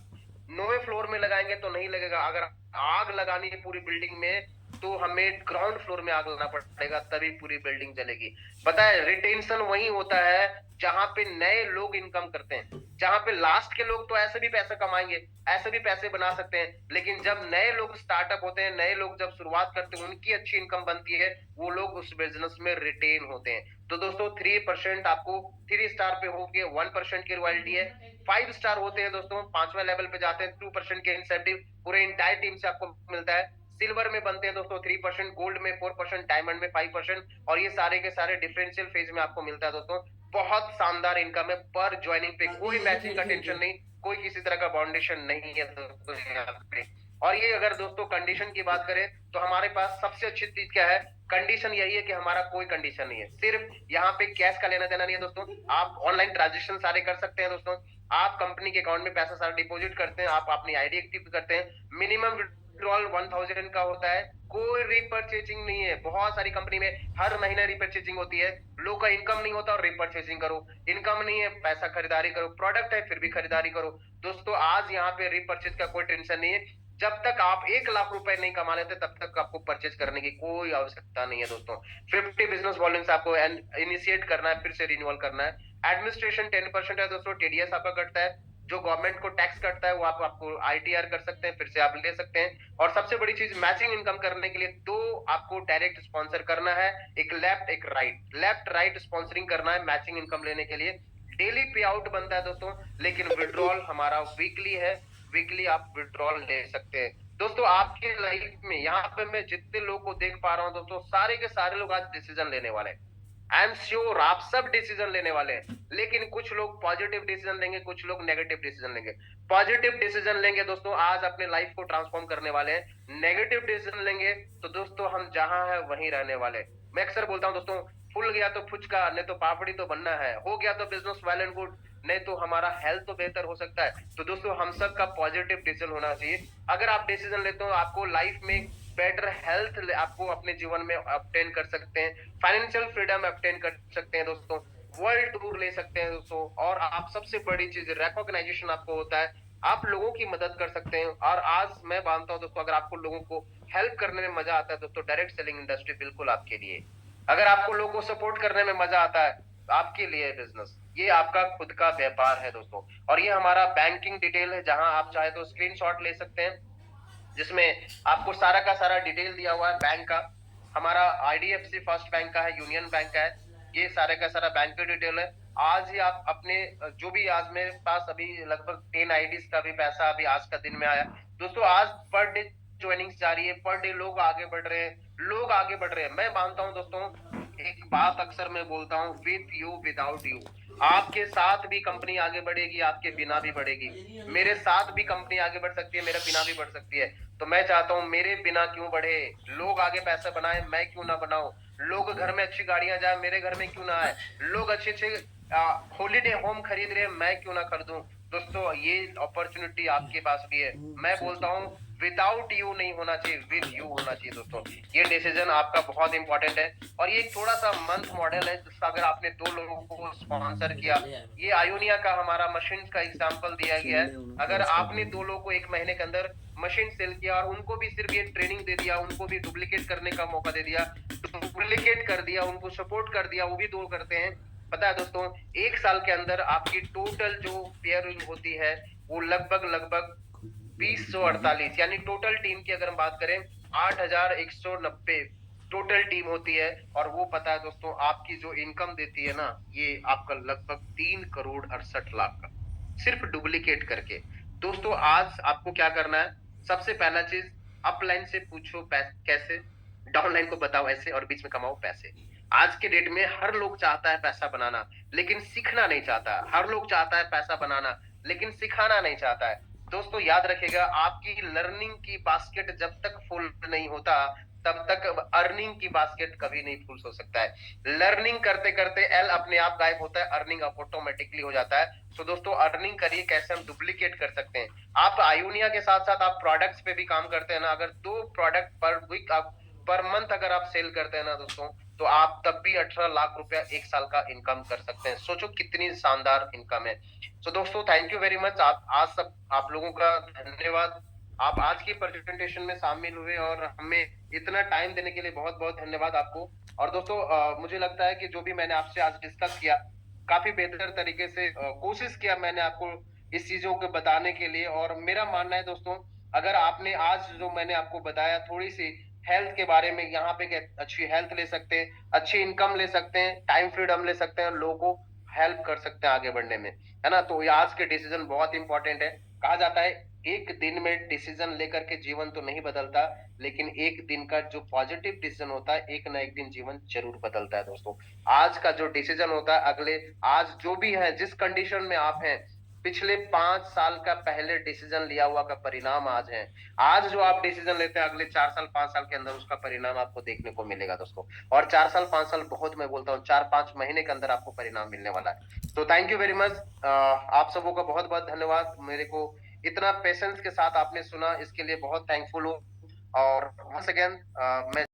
9वें फ्लोर में लगाएंगे तो नहीं लगेगा। अगर आग लगानी है पूरी बिल्डिंग में तो हमें ग्राउंड फ्लोर में आग लगाना पड़ेगा, तभी पूरी बिल्डिंग जलेगी। पता है रिटेंशन वही होता है जहां पे नए लोग इनकम करते हैं, जहां पे लास्ट के लोग तो ऐसे भी पैसे कमाएंगे, ऐसे भी पैसे बना सकते हैं, लेकिन जब नए लोग स्टार्टअप होते हैं, नए लोग जब शुरुआत करते हैं, उनकी अच्छी इनकम बनती है, वो लोग उस बिजनेस में रिटेन होते हैं। तो दोस्तों 3% आपको 3 स्टार पे होके 1% की रॉयल्टी है। 5 स्टार होते हैं दोस्तों, 5वें लेवल पे जाते हैं 2% के इंसेंटिव पूरे इंटायर टीम से आपको मिलता है। सिल्वर में बनते हैं दोस्तों 3%, गोल्ड में 4%, डायमंड में 5% और ये सारे के सारे डिफरेंशियल फेज में आपको मिलता है दोस्तों। बहुत शानदार इनकम है पर ज्वाइनिंग पे, कोई मैचिंग का टेंशन नहीं, कोई किसी तरह का बाउंडेशन नहीं है दोस्तों यहाँ पे। और ये अगर दोस्तों कंडीशन की बात करें तो हमारे पास सबसे अच्छी चीज क्या है, कंडीशन यही है कि हमारा कोई कंडीशन नहीं है। सिर्फ यहाँ पे कैश का लेना देना नहीं है दोस्तों, आप ऑनलाइन ट्रांजेक्शन सारे कर सकते हैं दोस्तों। आप कंपनी के अकाउंट में पैसा सारा डिपॉजिट करते हैं, आप अपनी आईडी एक्टिव करते हैं, मिनिमम विड्रॉल 1000 का होता है, कोई रीपर्चेजिंग नहीं है। बहुत सारी कंपनी में हर महीने रीपर्चेजिंग होती है, लोग का इनकम नहीं होता और रीपर्चेजिंग करो, इनकम नहीं है पैसा खरीदारी करो, प्रोडक्ट है फिर भी खरीदारी करो। दोस्तों आज यहाँ पे रीपर्चेज का कोई टेंशन नहीं है। जब तक आप 1 लाख रुपए नहीं कमा लेते तब तक आपको परचेज करने की कोई आवश्यकता नहीं है दोस्तों। 50 बिजनेस वॉल्यूम्स आपको इनिशिएट करना है, फिर से रिन्यूअल करना है। एडमिनिस्ट्रेशन 10% है दोस्तों, टीडीएस आपका कटता है, जो गवर्नमेंट को टैक्स कटता है वो आपको आईटीआर कर सकते हैं, फिर से आप ले सकते हैं। और सबसे बड़ी चीज मैचिंग इनकम करने के लिए दो आपको डायरेक्ट स्पॉन्सर करना है, एक लेफ्ट एक राइट। लेफ्ट राइट स्पॉन्सरिंग करना है मैचिंग इनकम लेने के लिए। डेली पे आउट बनता है दोस्तों, लेकिन विड्रॉल हमारा वीकली है, वीकली आप विड्रॉल ले सकते हैं। दोस्तों आपके लाइफ में यहाँ पे मैं जितने लोग को देख पा रहा हूँ दोस्तों, सारे के सारे लोग आज डिसीजन लेने वाले हैं। आई एम श्योर आप सब डिसीजन लेने वाले हैं, लेकिन कुछ लोग पॉजिटिव डिसीजन लेंगे, कुछ लोग नेगेटिव डिसीजन लेंगे। पॉजिटिव डिसीजन लेंगे दोस्तों आज अपने लाइफ को ट्रांसफॉर्म करने वाले हैं। नेगेटिव डिसीजन लेंगे तो दोस्तों हम जहां है वहीं रहने वाले हैं। मैं अक्सर बोलता हूं दोस्तों, फूल गया तो फुचका, नहीं तो पापड़ी तो बनना है, हो गया तो बिजनेस वेल एंड गुड, नहीं तो हमारा हेल्थ तो बेहतर हो सकता है। तो दोस्तों हम सब का पॉजिटिव डिसीजन होना चाहिए। अगर आप डिसीजन लेते हो आपको लाइफ में बेटर हेल्थ आपको अपने जीवन में ऑब्टेन कर सकते हैं, फाइनेंशियल फ्रीडम ऑब्टेन कर सकते हैं दोस्तों, वर्ल्ड टूर ले सकते हैं दोस्तों, और आप सबसे बड़ी चीज रिकॉग्नाइजेशन आपको होता है, आप लोगों की मदद कर सकते हैं। और आज मैं मानता हूं दोस्तों, अगर आपको लोगों को हेल्प करने में मजा आता है दोस्तों, डायरेक्ट सेलिंग इंडस्ट्री बिल्कुल आपके लिए। अगर आपको लोगों को सपोर्ट करने में मजा आता है, आपके लिए बिजनेस ये आपका खुद का व्यापार है दोस्तों। और ये हमारा बैंकिंग डिटेल है, जहां आप चाहे तो स्क्रीनशॉट ले सकते हैं, जिसमें आपको सारा का सारा डिटेल दिया हुआ है बैंक का। हमारा आईडीएफसी फर्स्ट बैंक का है, यूनियन बैंक का है, ये सारे का सारा बैंक का डिटेल है। आज ही आप अपने जो भी, आज मेरे पास अभी लगभग 10 आईडीज का भी पैसा अभी आज का दिन में आया दोस्तों। आज पर डे ज्वाइनिंग्स जा रही है, पर डे लोग आगे बढ़ रहे हैं, लोग आगे बढ़ रहे हैं। मैं मानता हूं दोस्तों, एक बात अक्सर मैं बोलता हूं, विथ यू विदाउट यू। आपके साथ भी कंपनी आगे बढ़ेगी, आपके बिना भी बढ़ेगी। मेरे साथ भी कंपनी आगे बढ़ सकती है, मेरे बिना भी बढ़ सकती है। तो मैं चाहता हूं मेरे बिना क्यों बढ़े, लोग आगे पैसा बनाए, मैं क्यों ना बनाऊं। लोग घर में अच्छी गाड़ियां जाए, मेरे घर में क्यों ना आए। लोग अच्छे अच्छे हॉलीडे होम खरीद रहे हैं, मैं क्यों ना खरीदूं। दोस्तों ये अपॉर्चुनिटी आपके पास भी है। मैं बोलता हूं विदाउट यू नहीं होना चाहिए, विद यू होना चाहिए दोस्तों। ये डिसीजन आपका बहुत इंपॉर्टेंट है। और ये एक थोड़ा सा मंथ मॉडल है, जिसका अगर आपने 2 लोगों को स्पॉन्सर किया, ये आयोनिया का हमारा मशीन का एग्जांपल दिया गया है। अगर आपने 2 लोगों को 1 महीने के अंदर मशीन सेल किया और उनको भी सिर्फ ये ट्रेनिंग दे दिया, उनको भी डुप्लीकेट करने का मौका दे दिया, डुप्लीकेट कर दिया, उनको सपोर्ट कर दिया, वो भी 2 करते हैं। पता है दोस्तों, 1 साल के अंदर आपकी टोटल जो पेयरिंग होती है वो लगभग 2048, यानी टोटल टीम की अगर हम बात करें 8190 टोटल टीम होती है। और वो पता है दोस्तों, आपकी जो इनकम देती है ना, ये आपका लगभग 3,68,00,000 का, सिर्फ डुप्लीकेट करके। दोस्तों आज आपको क्या करना है, सबसे पहला चीज, अपलाइन से पूछो कैसे, डाउनलाइन को बताओ ऐसे, और बीच में कमाओ पैसे। आज के डेट में हर लोग चाहता है पैसा बनाना, लेकिन सीखना नहीं चाहता। हर लोग चाहता है पैसा बनाना, लेकिन सिखाना नहीं चाहता है। दोस्तों याद रखिएगा, आपकी लर्निंग की बास्केट जब तक फुल नहीं होता, तब तक अर्निंग की बास्केट कभी नहीं फुल हो सकता है। लर्निंग करते करते एल अपने आप गायब होता है, अर्निंग ऑटोमेटिकली हो जाता है। तो दोस्तों अर्निंग करिए, कैसे हम डुप्लीकेट कर सकते हैं। आप आयोनिया के साथ साथ आप प्रोडक्ट्स पे भी काम करते हैं ना, अगर 2 प्रोडक्ट पर वीक आप पर मंथ अगर आप सेल करते हैं ना दोस्तों, तो आप तब भी 18 लाख रुपया 1 साल का इनकम कर सकते हैं। सोचो कितनी शानदार इनकम है। तो दोस्तों थैंक यू वेरी मच। आप लोगों का धन्यवाद। आप आज की प्रेजेंटेशन में शामिल हुए और हमें इतना टाइम देने के लिए बहुत बहुत धन्यवाद आपको। और दोस्तों मुझे लगता है कि जो भी मैंने आपसे आज डिस्कस किया, काफी बेहतर तरीके से कोशिश किया मैंने आपको इस चीजों को बताने के लिए। और मेरा मानना है दोस्तों, अगर आपने आज जो मैंने आपको बताया, थोड़ी सी हेल्थ के बारे में, यहाँ पे अच्छी हेल्थ ले सकते हैं, अच्छी इनकम ले सकते हैं, टाइम फ्रीडम ले सकते हैं, लोगों को हेल्प कर सकते हैं आगे बढ़ने में, है ना। तो आज के डिसीजन बहुत इंपॉर्टेंट है। कहा जाता है एक दिन में डिसीजन लेकर के जीवन तो नहीं बदलता, लेकिन एक दिन का जो पॉजिटिव डिसीजन होता है, एक ना एक दिन जीवन जरूर बदलता है दोस्तों। आज का जो डिसीजन होता है, अगले आज जो भी है, जिस कंडीशन में आप हैं, पिछले 5 साल का पहले डिसीजन लिया हुआ का परिणाम आज है। आज जो आप डिसीजन लेते हैं, अगले 4 साल 5 साल के अंदर उसका परिणाम आपको देखने को मिलेगा दोस्तों। और 4 साल 5 साल बहुत, मैं बोलता हूँ 4-5 महीने के अंदर आपको परिणाम मिलने वाला है। तो थैंक यू वेरी मच। आप सबों का बहुत बहुत धन्यवाद मेरे को इतना पेशेंस के साथ आपने सुना, इसके लिए बहुत थैंकफुल हूँ। और वंस अगेन मैं